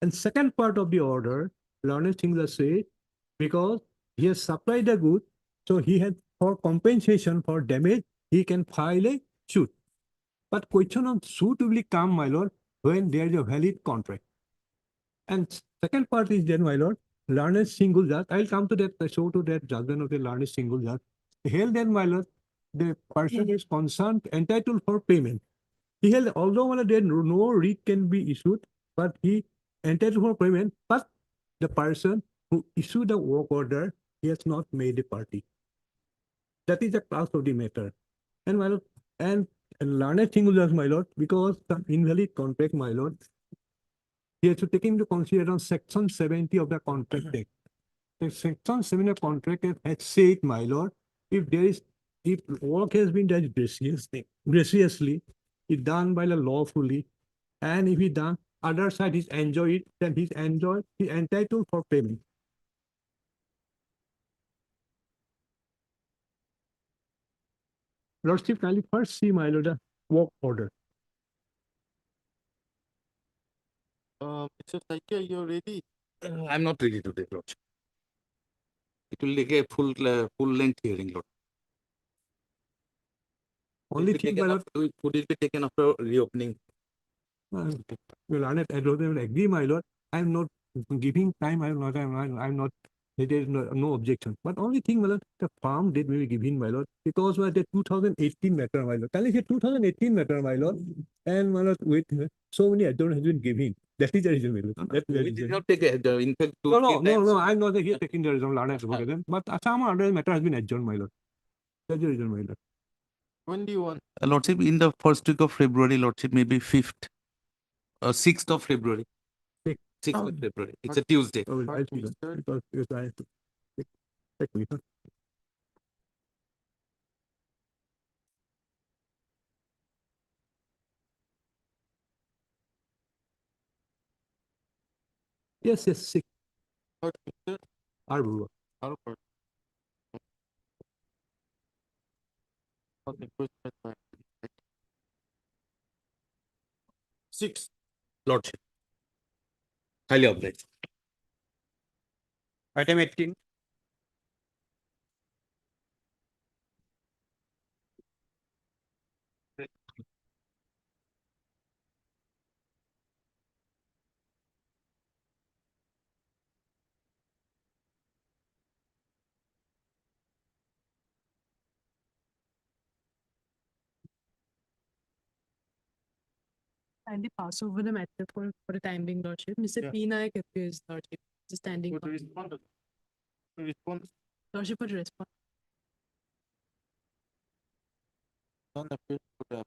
And second part of the order, learned Singla say, because he has supplied the good, so he had for compensation for damage, he can file a suit. But question of suit will come, my lord, when there is a valid contract. And second part is then, my lord, learned single judge. I'll come to that, show to that judgment of the learned single judge. Held then, my lord, the person is concerned, entitled for payment. He held, although there no writ can be issued, but he entitled for payment, but the person who issued the work order, he has not made a party. That is the crux of the matter. And my lord, and learned single judge, my lord, because the invalid contract, my lord, he has to take into consideration section 70 of the contract act. The section 70 of contract act has said, my lord, if work has been done graciously, if done by the lawfully, and if he done, other side is enjoy it, then he's entitled for payment. Lordship, kindly first see, my lord, the work order. Mr. Saikya, you're ready? I'm not ready today, Lordship. It will take a full length hearing, Lord. Only thing, my lord, Would it be taken after reopening? Your Honor, I don't agree, my lord. I'm not giving time. I'm not. There is no objection. But only thing, my lord, the farm date may be given, my lord, because the 2018 matter, my lord. Can I say 2018 matter, my lord? And my lord, with so many adjournments has been given. That is the reason, my lord. That's the We reason. did not take in fact, No. I'm not here taking the reason, Lord. But some other matter has been adjourned, my lord. That's the reason, my lord. When do you want? Lordship, in the first week of February, Lordship, maybe 5th or 6th of February. 6th of February. It's a Tuesday. Oh, I'll see that. Because I have to check me. Yes, 6. Arbor. Six. Lordship. Highly obliged. Item 18. Kindly pass over the matter for the time being, Lordship. Mr. Yeah. P. Nayak appears, Lordship. The standing. Would counsel. respond? Lordship would respond. None appears for the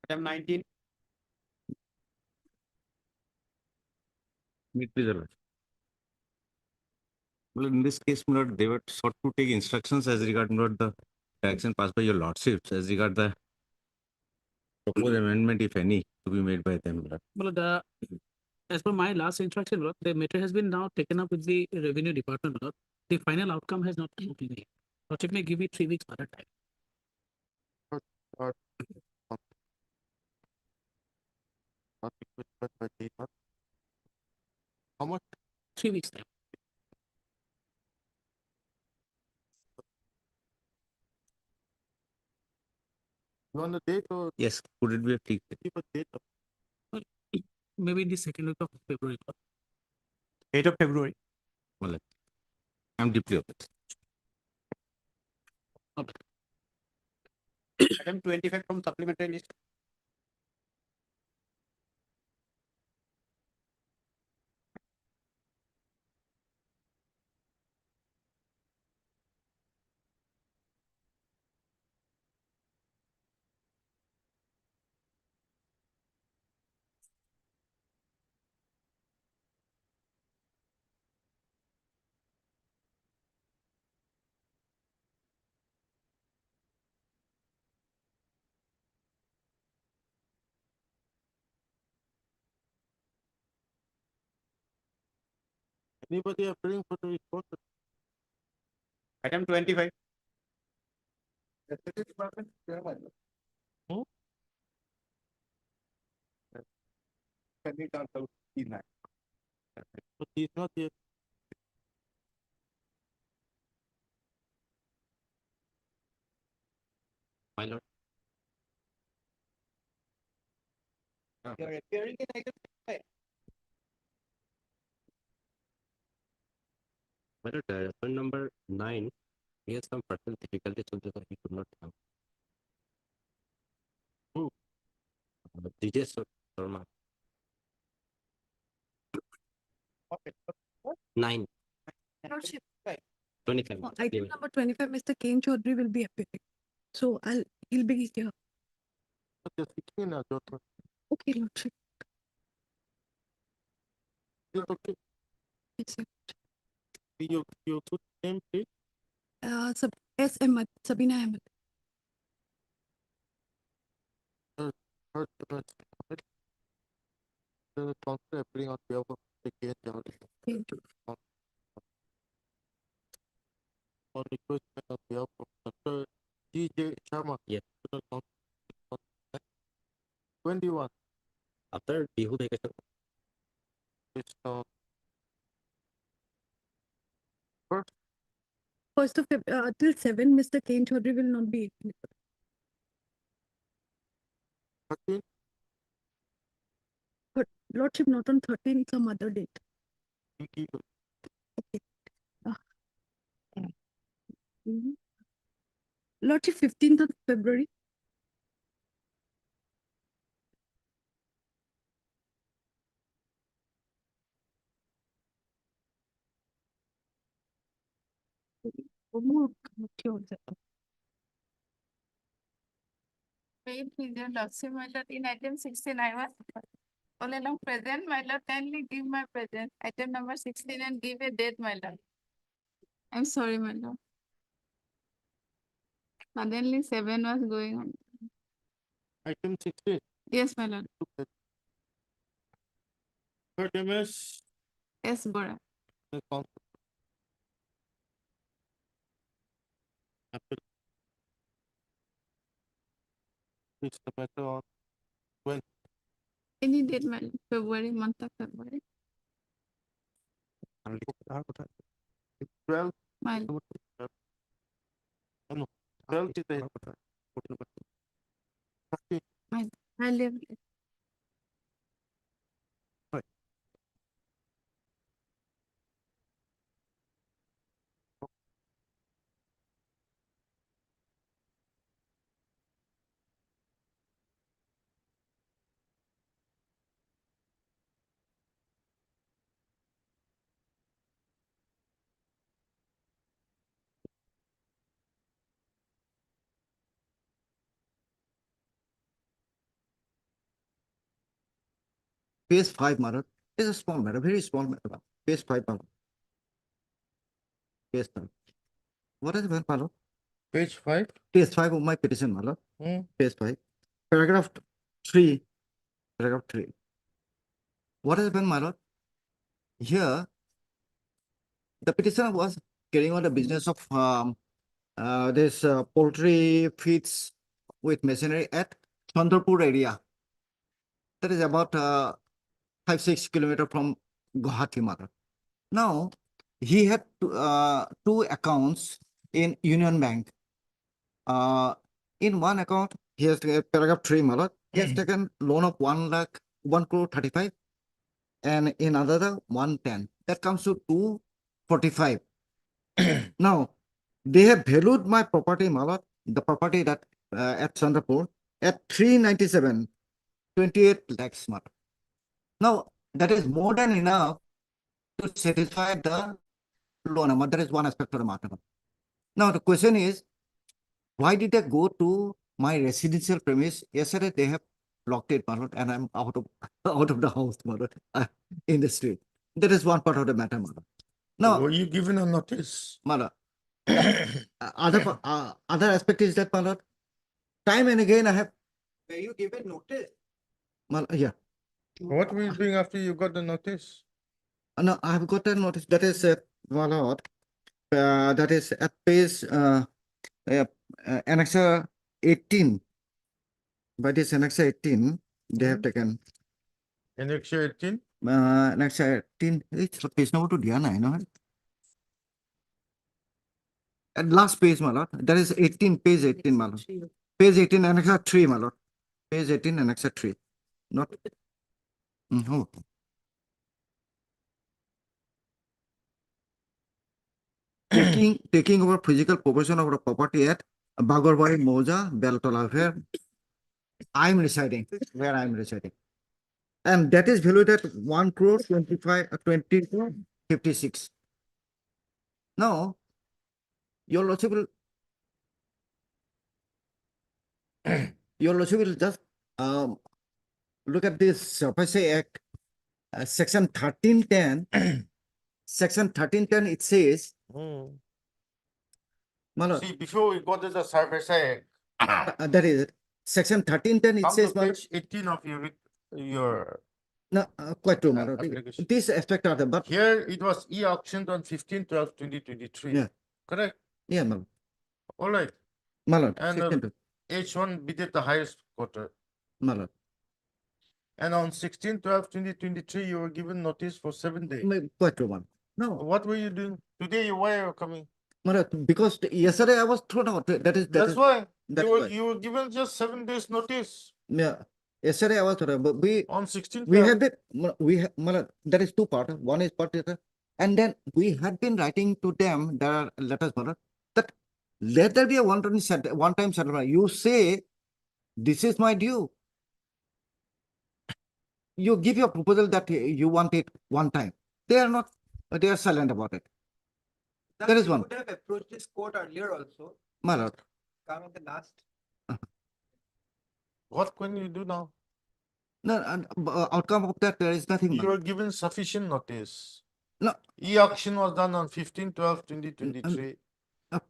Item 19. Please, Your Lordship. Well, in this case, my lord, they were sought to take instructions as regard not the action passed by your lordships as regard the proposed amendment, if any, to be made by them. Lord. Well, as per my last instruction, Lord, the matter has been now taken up with the revenue department, Lord. The final outcome has not come to me. Lordship may give me 3 weeks further time. Not requested by the month. How much? 3 weeks time. You want the date or Yes, could it be a fixed date? give a date? Maybe in the second week of February. Lord. 8th of February. Well, I'm deeply opposed. Item 25 from supplementary list. Anybody appearing for the report? Item 25. Hmm? Can we talk about T9? But he's not here. My lord. You're appearing in item 25. My lord, reference number 9, he has some personal difficulties, so that he could not come. Who? DJ Sharma. Okay. 9, Lordship, 25. item number 25, Mr. Kane Chaudhary will be appearing. So he'll be here. But they're speaking in Ajota. Okay, Lordship. It's okay. Yes, sir. Your good name, please. S. Ahmed, Sabina Ahmed. Heard the council appearing on behalf of the K. Thank you. On request on behalf of Dr. G.J. Sharma. Yes. to the council. When do you want? After Bihu vacation. It's First of till 7, Mr. Kane Chaudhary will not be. 13. But Lordship, not on 13, some other date. Okay. Mhm. Lordship, 15th of February. May it please your lordship, my lord, in item 16, I was all along present, my lord, kindly give my present, item number 16 and give a date, my lord. I'm sorry, my lord. Suddenly 7 was going on. Item 16. Yes, my lord. Third MS. Yes, Bora. The council. Appeal. It's the matter on Any date, my lord, February, month of February. 12. My lord. No, 12 is the 13. I live. PS5, my lord. It's a small matter, very small matter. Page 5, my lord. Page 5. What is it, my lord? Page 5. Page 5 of my petition, my lord. Hmm. Page 5. Paragraph 3. Paragraph 3. What has been, my lord? Here, the petitioner was carrying on the business of this poultry feeds with machinery at Chandrapur area. That is about 5-6 kilometers from Guwahati, my lord. Now, he had two accounts in Union Bank. In one account, he has paragraph 3, my lord. He has taken loan of 1 crore 35, and in another 110. That comes to 245. Now, they have valued my property, my lord, the property that at Chandrapur at 397, 28 lakhs, my lord. Now, that is more than enough to satisfy the loan amount. That is one aspect of the matter. Now, the question is, why did they go to my residential premise? Yesterday, they have locked it, my lord, and I'm out of the house, my lord, in the street. That is one part of the matter, my lord. Now, Were you given a notice? my lord, other aspect is that, my lord, time and again I have. Were you given notice? Yeah. What were you doing after you got the notice? No, I have got a notice. That is, my lord, that is at page annexure 18. By this annexure 18, they have taken. Annexure 18? Annexure 18, it's page number 2, Diana, you know. At last page, my lord, that is 18, page 18, my lord. Page 18, annexure 3, my lord. Page 18, annexure 3. Not. Oh. Taking over physical possession of the property at Bagorwari Moja, Beltola, where I'm residing, and that is valued at 1 crore 56. Now, your lordship will just look at this Surface Act, section 1310. Section 1310, it says, my lord, See, before we go to the Surface Act, that is it. Section 1310, it come says, to my lord, page 18 of your no, quite true, my lord. application. This aspect of the, but Here it was e-auctioned on 15/12/2023. yeah, Correct? yeah, my lord. All right. My lord, And section H1 bidded the highest quoter. my lord. And on 16/12/2023, you were given notice for 7 days. Quite true, one. No, What were you doing? Today, why are you coming? my lord, because yesterday I was thrown out. That's why. That's You were, why. you were given just 7 days notice. Yeah, yesterday I was thrown out, but On 16th. we had it. My lord, that is two parts. One is part, and then we had been writing to them. There are letters, my lord, that let there be a one-time settlement. You say, this is my due. You give your proposal that you want it one time. They are not. They are silent about it. There is You one. would have approached this court earlier also. My lord. Come in the last. What can you do now? No, outcome of that, there is nothing. You were given sufficient notice. No. E-auction was done on 15/12/2023.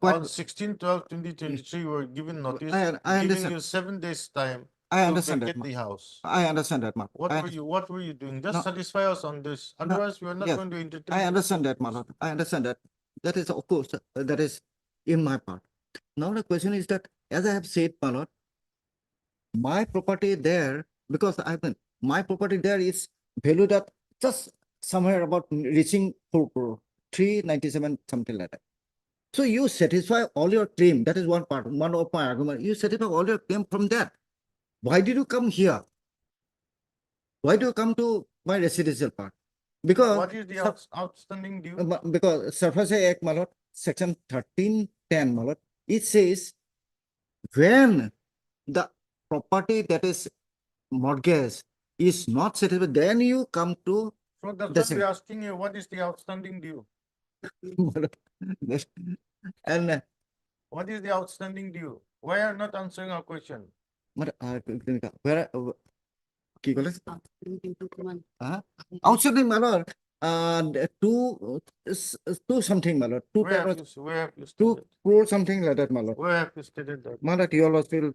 Quite- On 16/12/2023, you were given notice, I giving understand. you 7 days time I to understand that, vacate ma. the house. I understand that, ma. What were you doing? Just No. satisfy us on this. Otherwise, we are not Yes, going to entertain. I this. understand that, my lord. I understand that. That is, of course, that is in my part. Now the question is that, as I have said, my lord, my property there, because my property there is valued at just somewhere about reaching 4 crore, 397, something like that. So you satisfy all your claim. That is one part, one of my argument. You satisfy all your claim from that. Why did you come here? Why do you come to my residential part? Because What is the outstanding due? because Surface Act, my lord, section 1310, my lord, it says when the property that is mortgage is not satisfied, then you come to So that's the what we're asking you. What is the outstanding due? and What is the outstanding due? Why are you not answering our question? where কি ক'লে? Outstanding, my lord, two something, my lord, Where have you 2 stated? crore something like that, my lord. Where have you stated that? My lord, your lord will.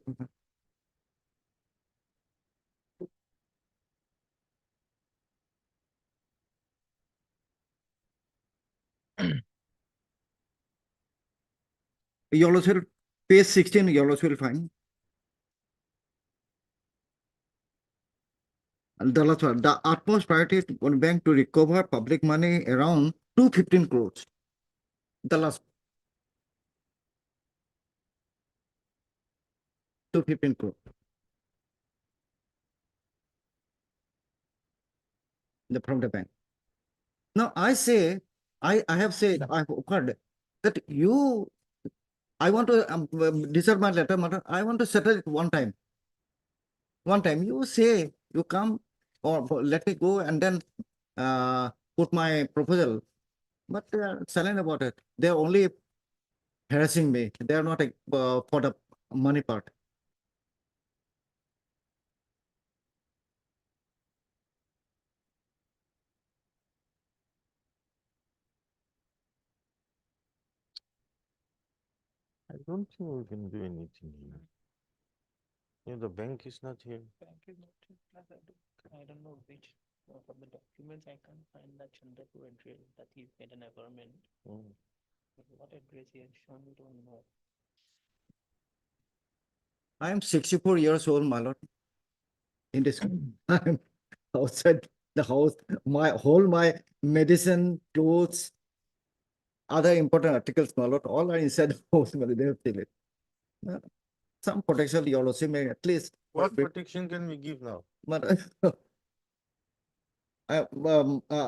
Your lord will, page 16, your lord will find. And the last one, the utmost priority on bank to recover public money around 215 crores. The last. 215 crore. From the bank. Now I say, I have said, I have heard that you, I want to deserve my letter, matter. I want to settle it one time. One time you say, you come or let me go and then put my proposal. But they are silent about it. They are only harassing me. They are not for the money part. I don't think we can do anything here. The bank is not here. Bank is not here, plus I don't know which, from the documents I can't find that Chandrapur address that he made an averment. But what address he has shown, we don't know. I am 64 years old, my lord. In this, I'm outside the house, my medicine, clothes, other important articles, my lord, all are inside the house, but they have taken it. Some protection, you also may at least. What protection can we give now? But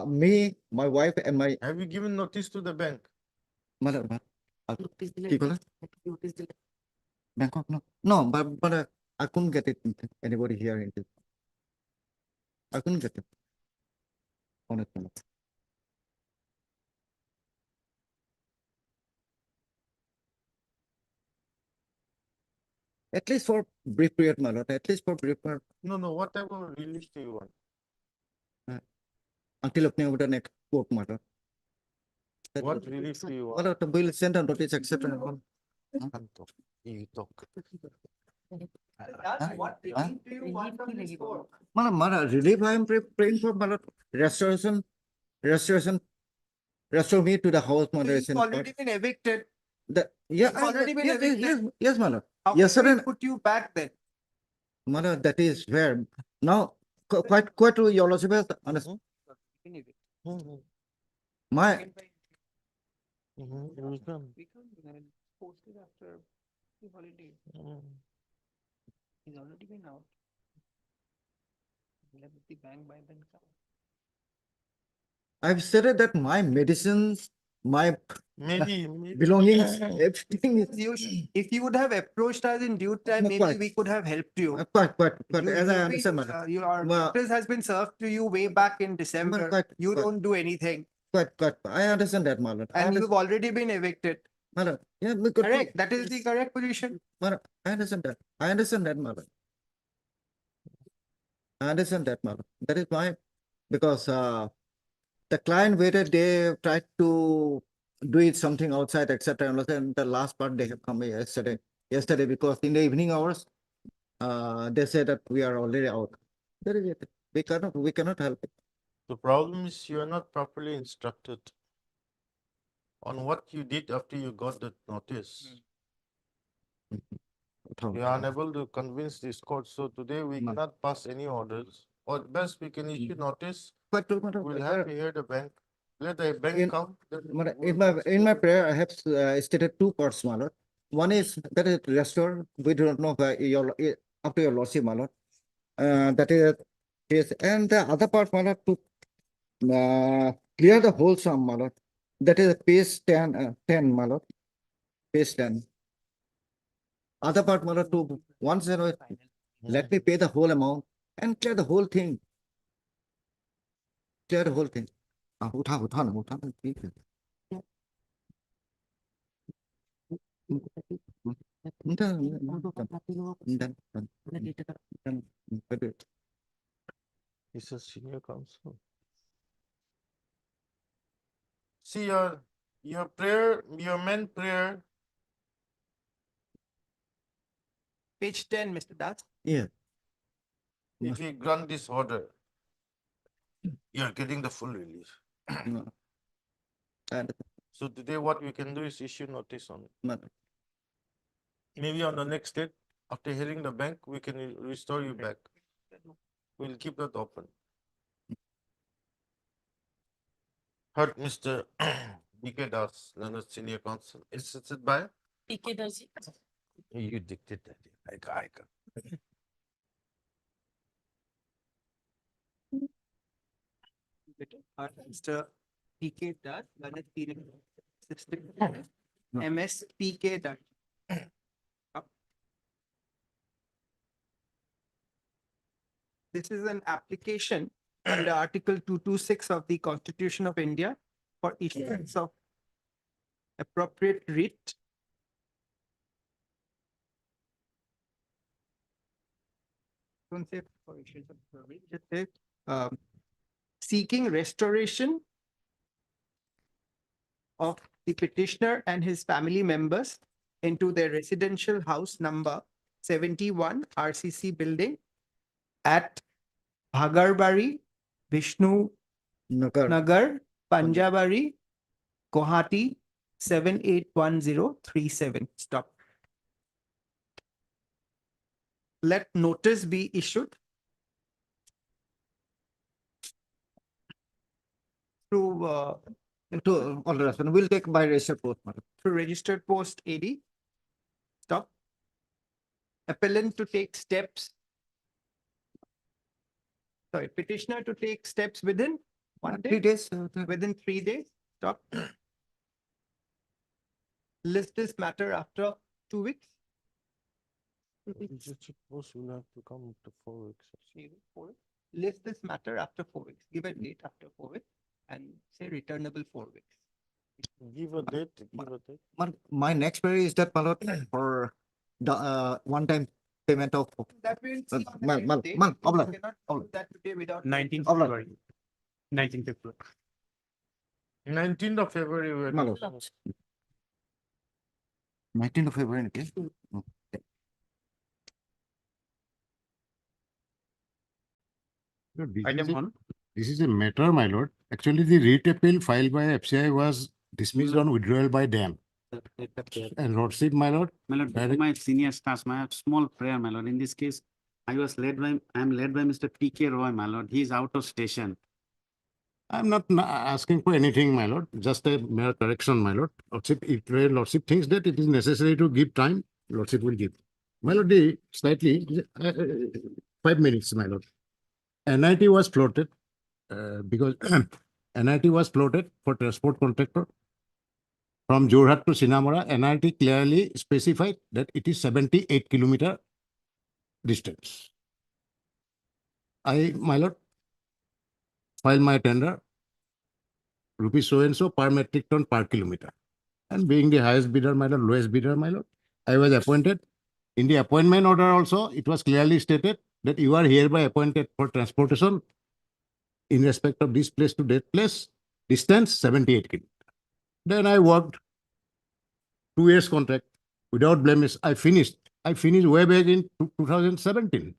me, my wife, and my. Have you given notice to the bank? Mother, Bangkok, no, but I couldn't get it. Anybody here in this? I couldn't get it. Honestly. At least for brief period, my lord. At least for brief period. No, whatever release do you want? Until opening of the next court, my lord. What relief do you want? My lord, we'll send a notice, etc. You talk. What relief do you want from this court? Mother, relief I am praying for, my lord. Restoration, restore me to the house, mother. He's already been evicted. Yeah, He's already been evicted. yes, my lord. How can we put you back then? Mother, that is fair. Now, quite true, your lordship, understand? My. We can. Posted after the holiday. He's already been out. Let the bank by then come. I've stated that my medicines, my maybe belongings, everything is. If you would have approached us in due time, maybe quite. we could have helped you. Quite, as I understand, madam. Your notice has been served to you way back in December. You don't do anything. Quite. I understand that, madam. And you've already been evicted. Madam, yeah, Correct. That is the correct position. Madam, I understand that. I understand that, madam. I understand that, madam. That is why, because the client waited, they tried to do it something outside, etc. And the last part they have come yesterday, because in the evening hours, they said that we are already out. That is it. We cannot help it. The problem is you are not properly instructed on what you did after you got the notice. You are unable to convince this court, so today we cannot pass any orders. Or at best we can issue notice. We'll have to hear the bank. Let the bank come. In my prayer, I have stated two parts, my lord. One is that is restore. We do not know up to your lordship, my lord. That is yes, and the other part, my lord, to clear the whole sum, my lord. That is page 10, my lord. Page 10. Other part, my lord, to 108. Let me pay the whole amount and clear the whole thing. Clear the whole thing. उठा ना ठीक है This is senior counsel. See your prayer, your main prayer. Page 10, Mr. Das. Yeah. If we grant this order, you are getting the full release. So today what we can do is issue notice on it. Maybe on the next date, after hearing the bank, we can restore you back. We'll keep that open. Heard Mr. DK Das, Leonard Senior Counsel. Is it by? PK does it. You dictated it. I got. Mr. PK Das, Learned Senior Assistant, MS PK Das. This is an application under Article 226 of the Constitution of India for issuance of appropriate writ don't say for issuance of writ, just say, seeking restoration of the petitioner and his family members into their residential house number 71 RCC building at Bhagarbari, Vishnu Nagar, Panjabari, Guwahati 781037. Stop. Let notice be issued through we'll take by registered post, madam. through registered post AD. Stop. Appellant to take steps. Sorry, petitioner to take steps within 1 day. 3 days. Within 3 days. Stop. List this matter after 2 weeks. Suppose we'll have to come to 4 weeks. List this matter after 4 weeks. Give a date after 4 weeks and say returnable 4 weeks. Give a date, give a date. My next query is that, my lord, for the one-time payment of. That will see on the Mal- next mal- day. mal- You obla- cannot obla. do that today without. 19th Obla. February. 19th February. 19th of February. we're My doing lord. it. 19th of February, okay? Item 1. This is a matter, my lord. Actually, the writ appeal filed by FCI was dismissed on withdrawal by them. And lordship, my lord. My lord, direct- my senior staff, my small prayer, my lord. In this case, I am led by Mr. P.K. Roy, my lord. He is out of station. I'm not asking for anything, my lord, just a mere correction, my lord. Lordship, if lordship thinks that it is necessary to give time, lordship will give. My lord, slightly, 5 minutes, my lord. NIT was floated because NIT was floated for transport contractor from Jorhat to Sinamara. NIT clearly specified that it is 78 kilometer distance. My lord, file my tender, rupees so and so per metric ton per kilometer. And being the highest bidder, my lord, lowest bidder, my lord, I was appointed. In the appointment order also, it was clearly stated that you are hereby appointed for transportation in respect of this place to that place, distance 78 kilometers. Then I worked 2 years contract without blemish. I finished way back in 2017.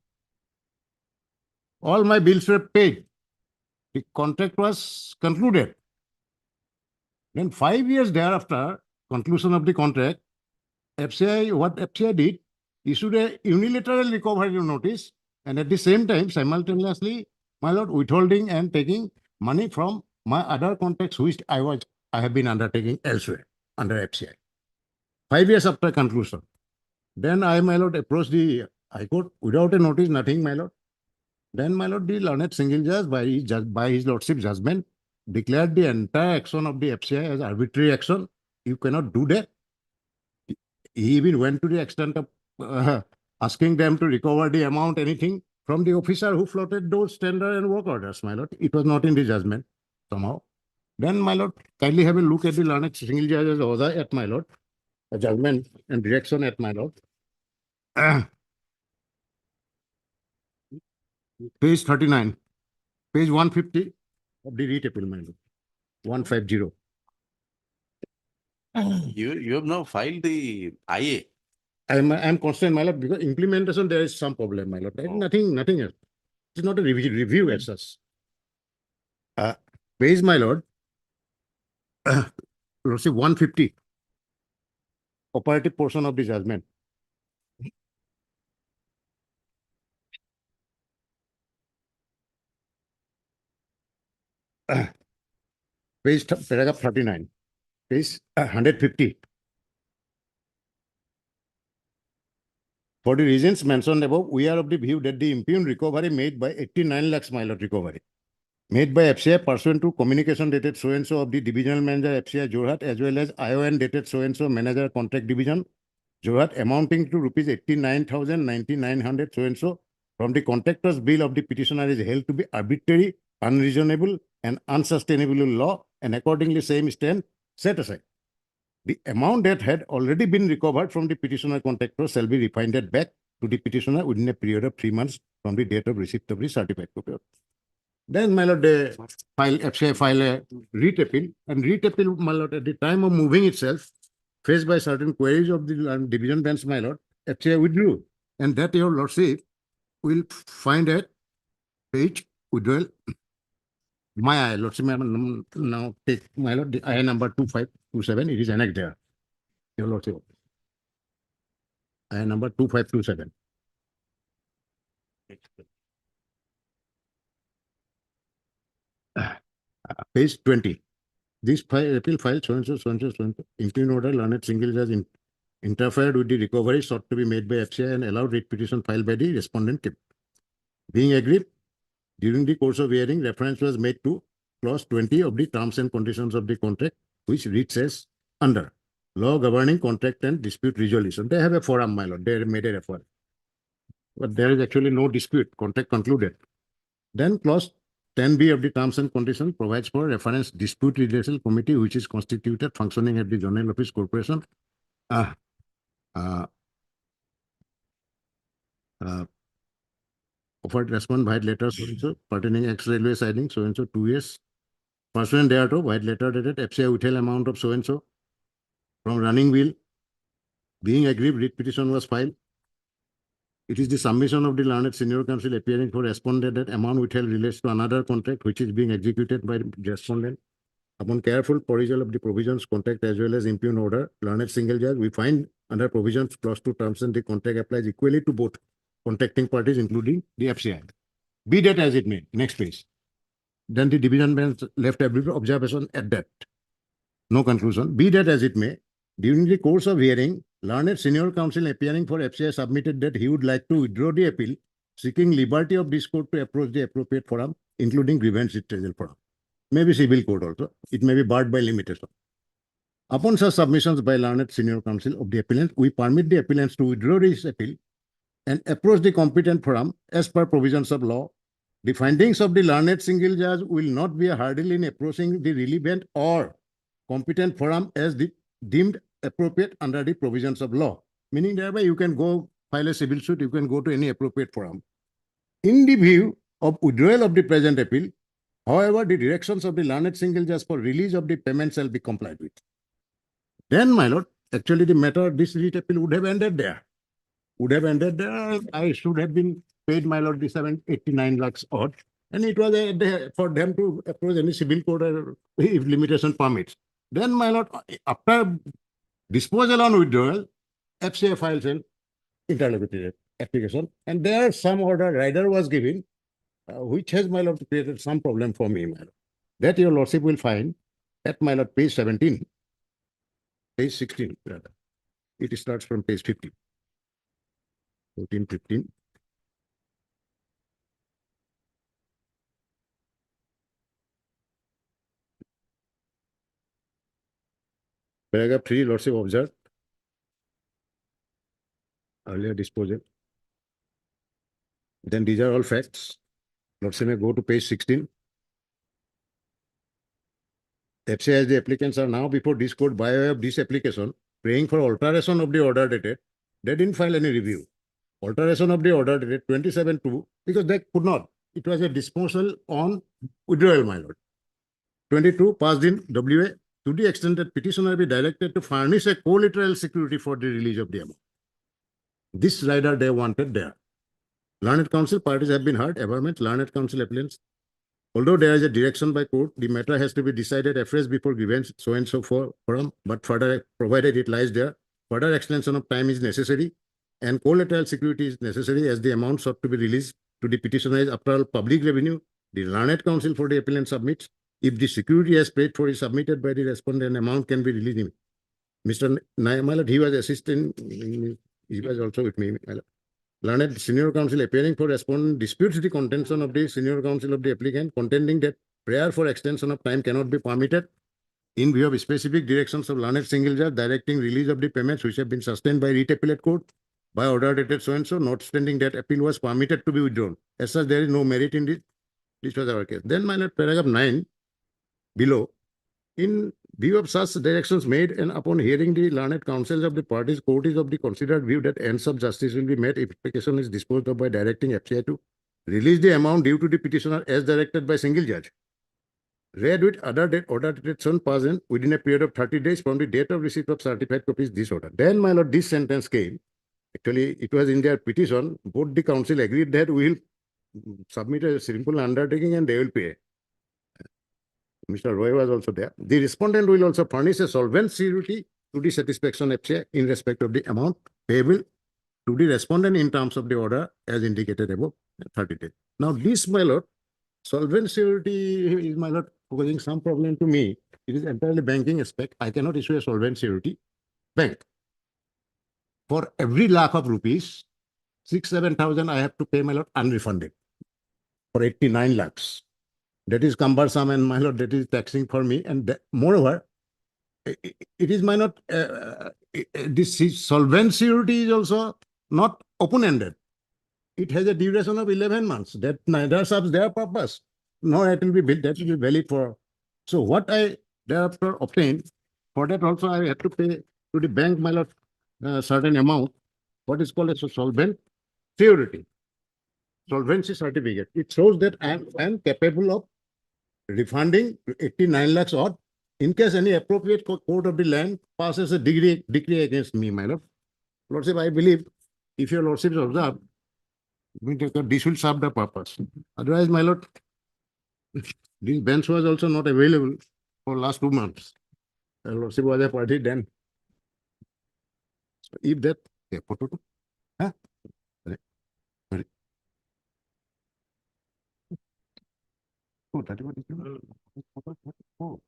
All my bills were paid. The contract was concluded. Then 5 years thereafter, conclusion of the contract, what FCI did, issued a unilateral recovery notice, and at the same time, simultaneously, my lord, withholding and taking money from my other contracts, which I have been undertaking elsewhere under FCI. 5 years after conclusion. Then I, my lord, approached the High Court without a notice, nothing, my lord. Then, my lord, the learned single judge, by his lordship judgment, declared the entire action of the FCI as arbitrary action. You cannot do that. He even went to the extent of asking them to recover the amount, anything, from the officer who floated those tender and work orders, my lord. It was not in the judgment, somehow. Then, my lord, kindly have a look at the learned single judge's order at my lord, a judgment and direction at my lord. Page 39. page 150 of the REIT appeal, my lord. 150. You have now filed the IA. I'm concerned, my lord, because implementation there is some problem, my lord. Nothing else. It's not a review as such. Page, my lord. Let's say 150. Operative portion of the judgment. Paragraph 39. Page 150. For the reasons mentioned above, we are of the view that the impugned recovery made by 89 lakhs my lord recovery made by FCI pursuant to communication dated so-and-so of the divisional manager FCI Jorhat as well as ION dated so-and-so manager contract division Jorhat amounting to rupees 89,900 so-and-so from the contractor's bill of the petitioner is held to be arbitrary, unreasonable and unsustainable in law and accordingly same stand set aside. The amount that had already been recovered from the petitioner contractor shall be refunded back to the petitioner within a period of 3 months from the date of receipt of the certified copy. Then, my lord, they FCI file a REIT appeal, and REIT appeal, my lord, at the time of moving itself, faced by certain queries of the division bench, my lord, FCI withdrew, and that your lordship will find at page withdrawal. My lordship now take my lord the IA number 2527. It is annexed there. Your lordship. IA number 2527. Page 20. This appeal file so-and-so, in order, learned single judge interfered with the recovery sought to be made by FCI and allowed writ petition filed by the respondent. Being agreed, during the course of hearing, reference was made to clause 20 of the terms and conditions of the contract, which reads as under law governing contract and dispute resolution. They have a forum, my lord. They made a reference. But there is actually no dispute. Contract concluded. Then clause 10B of the terms and conditions provides for reference dispute resolution committee, which is constituted functioning at the General Office Corporation. Offered respond white letters so pertaining ex-railway siding so-and-so 2 years. Pursuant thereto, white letter dated FCI withheld amount of so-and-so from running wheel. Being agreed, writ petition was filed. It is the submission of the learned senior counsel appearing for respondent that amount withheld relates to another contract which is being executed by the respondent. Upon careful perusal of the provisions, contract as well as impugned order, learned single judge, we find under provisions clause 2 terms and the contract applies equally to both contracting parties, including the FCI. Be that as it may, next page. Then the division bench left every observation at that. No conclusion. Be that as it may, during the course of hearing, learned senior counsel appearing for FCI submitted that he would like to withdraw the appeal, seeking liberty of this court to approach the appropriate forum, including grievance redressal forum. Maybe civil court also. It may be barred by limitation. Upon such submissions by learned senior counsel of the appellant, we permit the appellants to withdraw his appeal and approach the competent forum as per provisions of law. The findings of the learned single judge will not be a hurdle in approaching the relevant or competent forum as deemed appropriate under the provisions of law. Meaning thereby you can go file a civil suit, you can go to any appropriate forum. In the view of withdrawal of the present appeal, however, the directions of the learned single judge for release of the payment shall be complied with. Then, my lord, actually the matter, this writ appeal would have ended there. Would have ended there. I should have been paid, my lord, the 789 lakhs odd. And it was for them to approach any civil court or if limitation permits. Then, my lord, after disposal on withdrawal, FCI files an interlocutory application. And there some order rider was given, which has, my lord, created some problem for me, my lord. That your lordship will find at, my lord, page 17, page 16, rather. It starts from page 50. 14, 15. Paragraph 3, lordship observed. Earlier disposal. Then these are all facts. Lordship may go to page 16. FCI as the applicants are now before this court by way of this application, praying for alteration of the order dated. They didn't file any review. Alteration of the order dated 27/2 because they could not. it was a disposal on withdrawal, my lord. 22 passed in WA to the extent that petitioner be directed to furnish a collateral security for the release of the amount. This rider they wanted there. Learned counsel parties have been heard, averment, learned counsel appellants. Although there is a direction by court, the matter has to be decided afresh before grievance, so and so forum, but further, provided it lies there, further extension of time is necessary and collateral security is necessary as the amount sought to be released to the petitioner is after all public revenue. The learned counsel for the appellant submits. If the security as paid for is submitted by the respondent, amount can be released. Mr. Nayamalat, he was assistant, he was also with me. Learned senior counsel appearing for respondent disputes the contention of the senior counsel of the applicant, contending that prayer for extension of time cannot be permitted in view of specific directions of learned single judge directing release of the payments which have been sustained by writ appellate court by order dated so and so, notwithstanding that appeal was permitted to be withdrawn. As such, there is no merit in this. This was our case. Then, my lord, paragraph 9 below. In view of such directions made and upon hearing the learned counsels of the parties, court is of the considered view that ends of justice will be met if application is disposed of by directing FCI to release the amount due to the petitioner as directed by single judge. Read with other order dated son present within a period of 30 days from the date of receipt of certified copies this order. Then, my lord, this sentence came. Actually, it was in their petition. Both the council agreed that we will submit a simple undertaking and they will pay. Mr. Roy was also there. The respondent will also furnish a solvent security to the satisfaction FCI in respect of the amount payable to the respondent in terms of the order as indicated above 30 days. Now, this, my lord, solvent security is, my lord, causing some problem to me. It is entirely banking aspect. I cannot issue a solvent security. Bank. For every lakh of rupees, 6,000-7,000 I have to pay, my lord, unrefunded for 89 lakhs. That is cumbersome and, my lord, that is taxing for me. And that, moreover, it is, my lord, this solvent security is also not open-ended. It has a duration of 11 months. That neither serves their purpose, nor it will be built. That will be valid for. So what I thereafter obtained, for that also I have to pay to the bank, my lord, certain amount, what is called as a solvent security. Solvency certificate. It shows that I am capable of refunding 89 lakhs odd in case any appropriate court of the land passes a decree against me, my lord. Lordship, I believe if your lordship observe, this will serve the purpose. Otherwise, my lord, this bench was also not available for last 2 months. Lordship was a party then. So if that, huh? Sorry. Oh, that is what it is. Oh.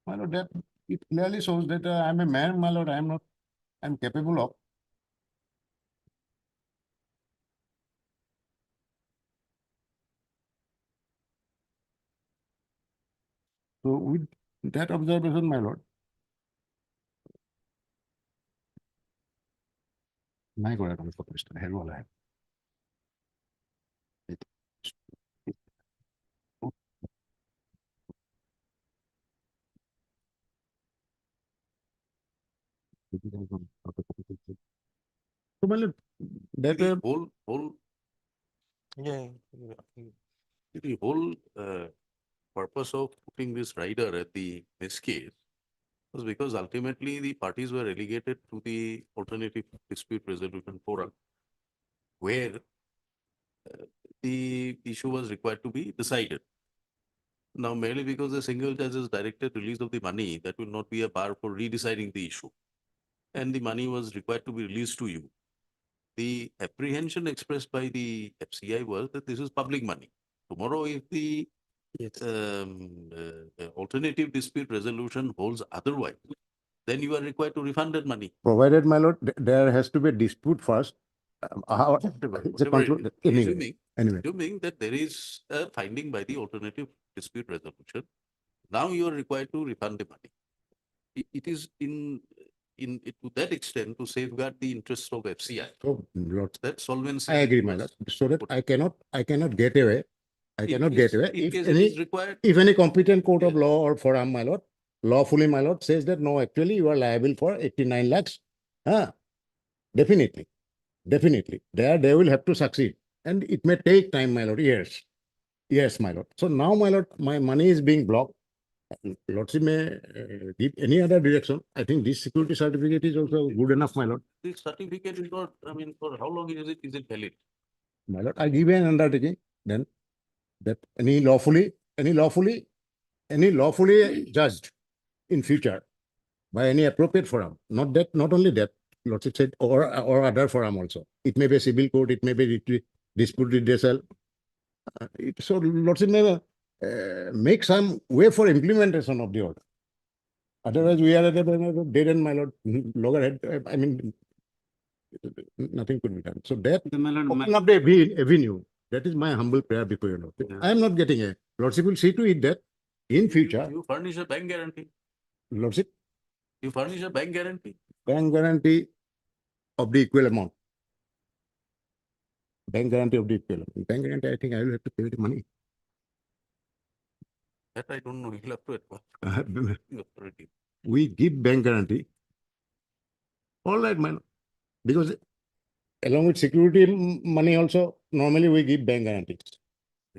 My lord, that it clearly shows that I am a man, my lord. I am capable of. So with that observation, my lord, নাই কৰা তুমি ফটোষ্টা হেৰুৱালা The whole purpose of putting this rider at this case was because ultimately the parties were relegated to the alternative dispute resolution forum, where the issue was required to be decided. Now, merely because the single judge has directed release of the money, that will not be a bar for redeciding the issue. And the money was required to be released to you. The apprehension expressed by the FCI was that this is public money. Tomorrow, if the alternative dispute resolution holds otherwise, then you are required to refund that money. Provided, my lord, there has to be a dispute first. Assuming that there is a finding by the alternative dispute resolution, now you are required to refund the money. It is to that extent to safeguard the interests of FCI. So, Lord, that solvency. I agree, my lord. So that I cannot get away. I cannot get away. If any competent court of law or forum, my lord, lawfully, my lord, says that no, actually you are liable for 89 lakhs. Definitely. definitely. They will have to succeed. And it may take time, my lord, years. Yes, my lord. So now, my lord, my money is being blocked. Lordship may give any other direction. I think this security certificate is also good enough, my lord. This certificate is not, I mean, for how long is it valid? My lord, I give an undertaking then that any lawfully judged in future by any appropriate forum, not only that, Lordship said, or other forum also. It may be a civil court, it may be dispute redressal. So Lordship may make some way for implementation of the order. Otherwise, we are at a dead end, my lord, loggerhead. I mean, nothing could be done. So that open up the avenue. That is my humble prayer before you. I am not getting a Lordship will see to it that in future, You furnish a bank guarantee. Lordship, You furnish a bank guarantee. bank guarantee of the equal amount. Bank guarantee of the equal amount. Bank guarantee, I think I will have to pay the money. That I don't know. You'll have to advise the authority. We give bank guarantee. All right, man. Because along with security money also, normally we give bank guarantees.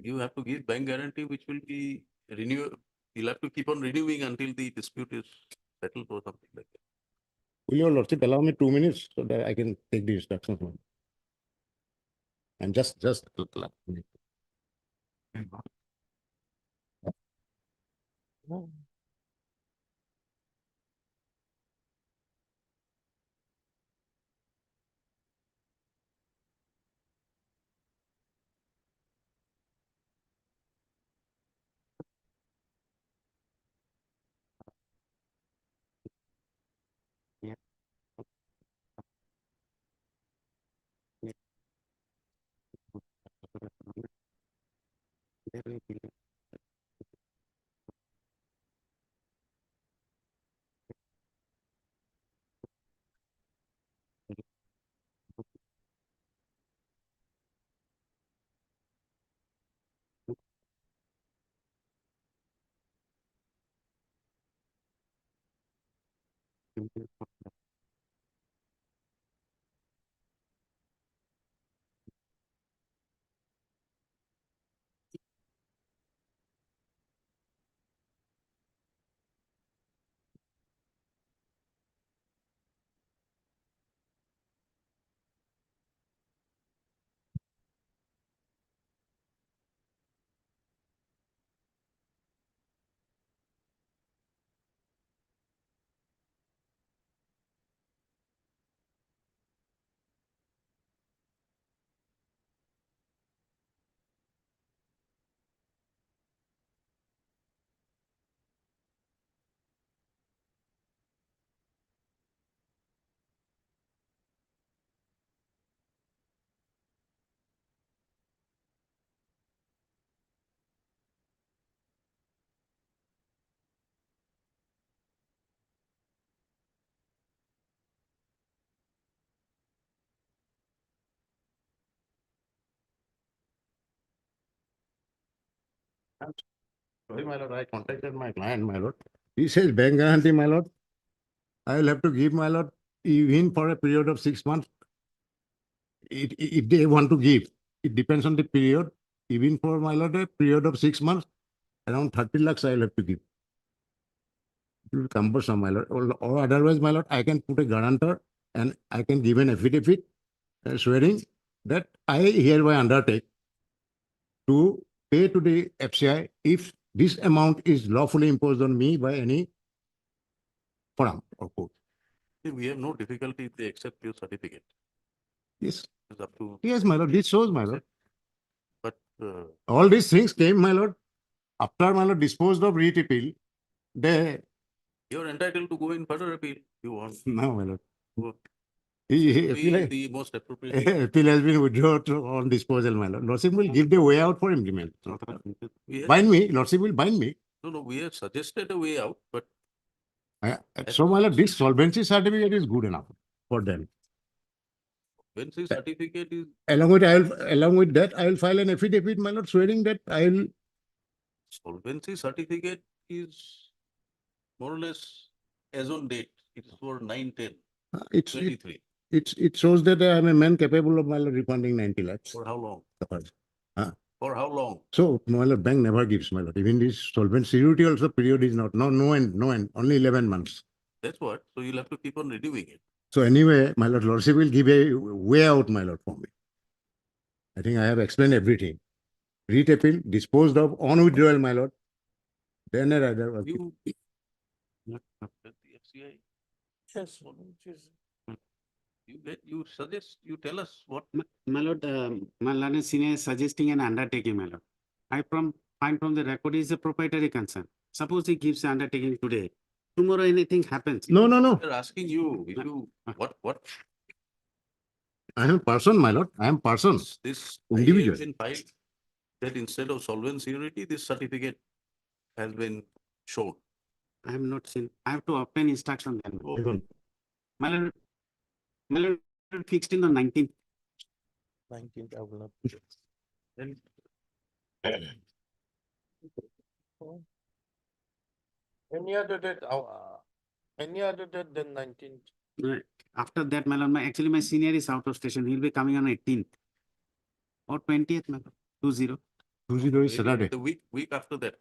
You have to give bank guarantee, which will be renewed. You'll have to keep on renewing until the dispute is settled or something like that. Will your lordship allow me 2 minutes so that I can take the instructions? And just. Sorry, my lord, I contacted my client, my lord. He says bank guarantee, my lord. I will have to give, my lord, even for a period of 6 months. If they want to give, it depends on the period. Even for, my lord, a period of 6 months, around 30 lakhs I will have to give. It will cumbersome, my lord. Or otherwise, my lord, I can put a guarantor and I can give an affidavit swearing that I hereby undertake to pay to the FCI if this amount is lawfully imposed on me by any forum or court. See, we have no difficulty if they accept your certificate. Yes. It's up to. Yes, my lord, this shows, my lord. But All these things came, my lord, after, my lord, disposed of writ appeal. you're entitled to go in further appeal. You want. No, my lord. Go. Appeal The most appropriate. appeal has been withdrawn on disposal, my lord. Lordship will give the way out for implement. We have- Bind me, Lordship will bind me. No, we have suggested a way out, but So, my lord, this solvency certificate is good enough for them. when the certificate is Along with that, I will file an affidavit, my lord, swearing that I will. solvency certificate is more or less as on date. It's for 9/10. It's 23. it shows that I am a man capable of my lord refunding 90 lakhs. For how long? Huh? For how long? So my lord, bank never gives, my lord. Even this solvent security also period is not, no end, only 11 months. That's what. So you'll have to keep on reviewing it. So anyway, my lord, lordship will give a way out, my lord, for me. I think I have explained everything. Writ appeal, disposed of, on withdrawal, my lord. Then a rather. You. The FCI. Yes. You suggest, you tell us what. My lord, my learned senior is suggesting an undertaking, my lord. I find from the record is a proprietary concern. Suppose he gives the undertaking today, tomorrow anything happens. No. They're asking you, if you, what? I am a person, my lord. I am person. This Individual. has been filed that instead of solvent security, this certificate has been shown. I have not seen, I have to obtain instruction then. Okay. My lord fixed in the 19th. 19th, I will not. Then Any other date, any other date than 19th? After that, my lord, actually my senior is out of station. He'll be coming on 18th or 20th, my lord, 20. 20 is Saturday. the week after that.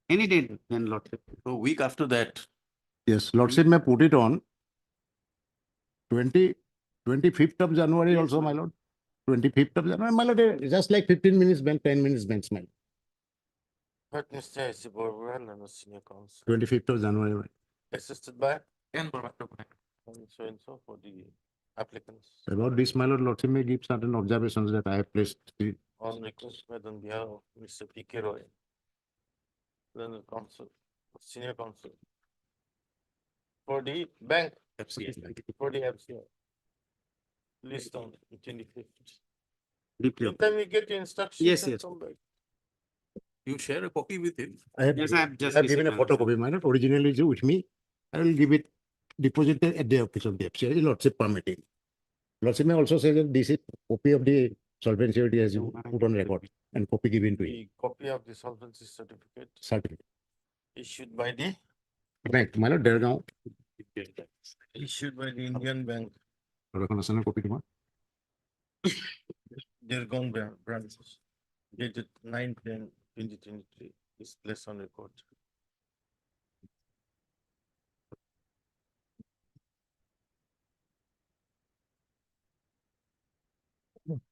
Any date then, lord. So week after that. Yes, lordship may put it on 25th of January also, my lord. 25th of January, my lord, just like 15 minutes bench, 10 minutes bench, my lord. But Mr. IC Borwell and the senior counsel. 25th of January. Assisted by? And And so for the applicants. About this, my lord, lordship may give certain observations that I have placed. On request made on behalf of Mr. P.K. Roy. Then the counsel, senior counsel. For the bank. FCI. For the FCI. List on 25th. Deeply. Can we get instructions? Yes, and yes. come back? You share a copy with him. I have, Yes, I have just I have given a received, my lord. photocopy, my lord. Originally is with me. I will give it deposited at the office of the FCI, lordship permitting. Lordship may also say that this is copy of the solvency security as you put on record and copy given to you. The copy of the solvency certificate Certificate. issued by the. Bank, my lord, there now. Issued by the Indian Bank, Copy to Dergon branches, dated 9/10/2023, is placed on record.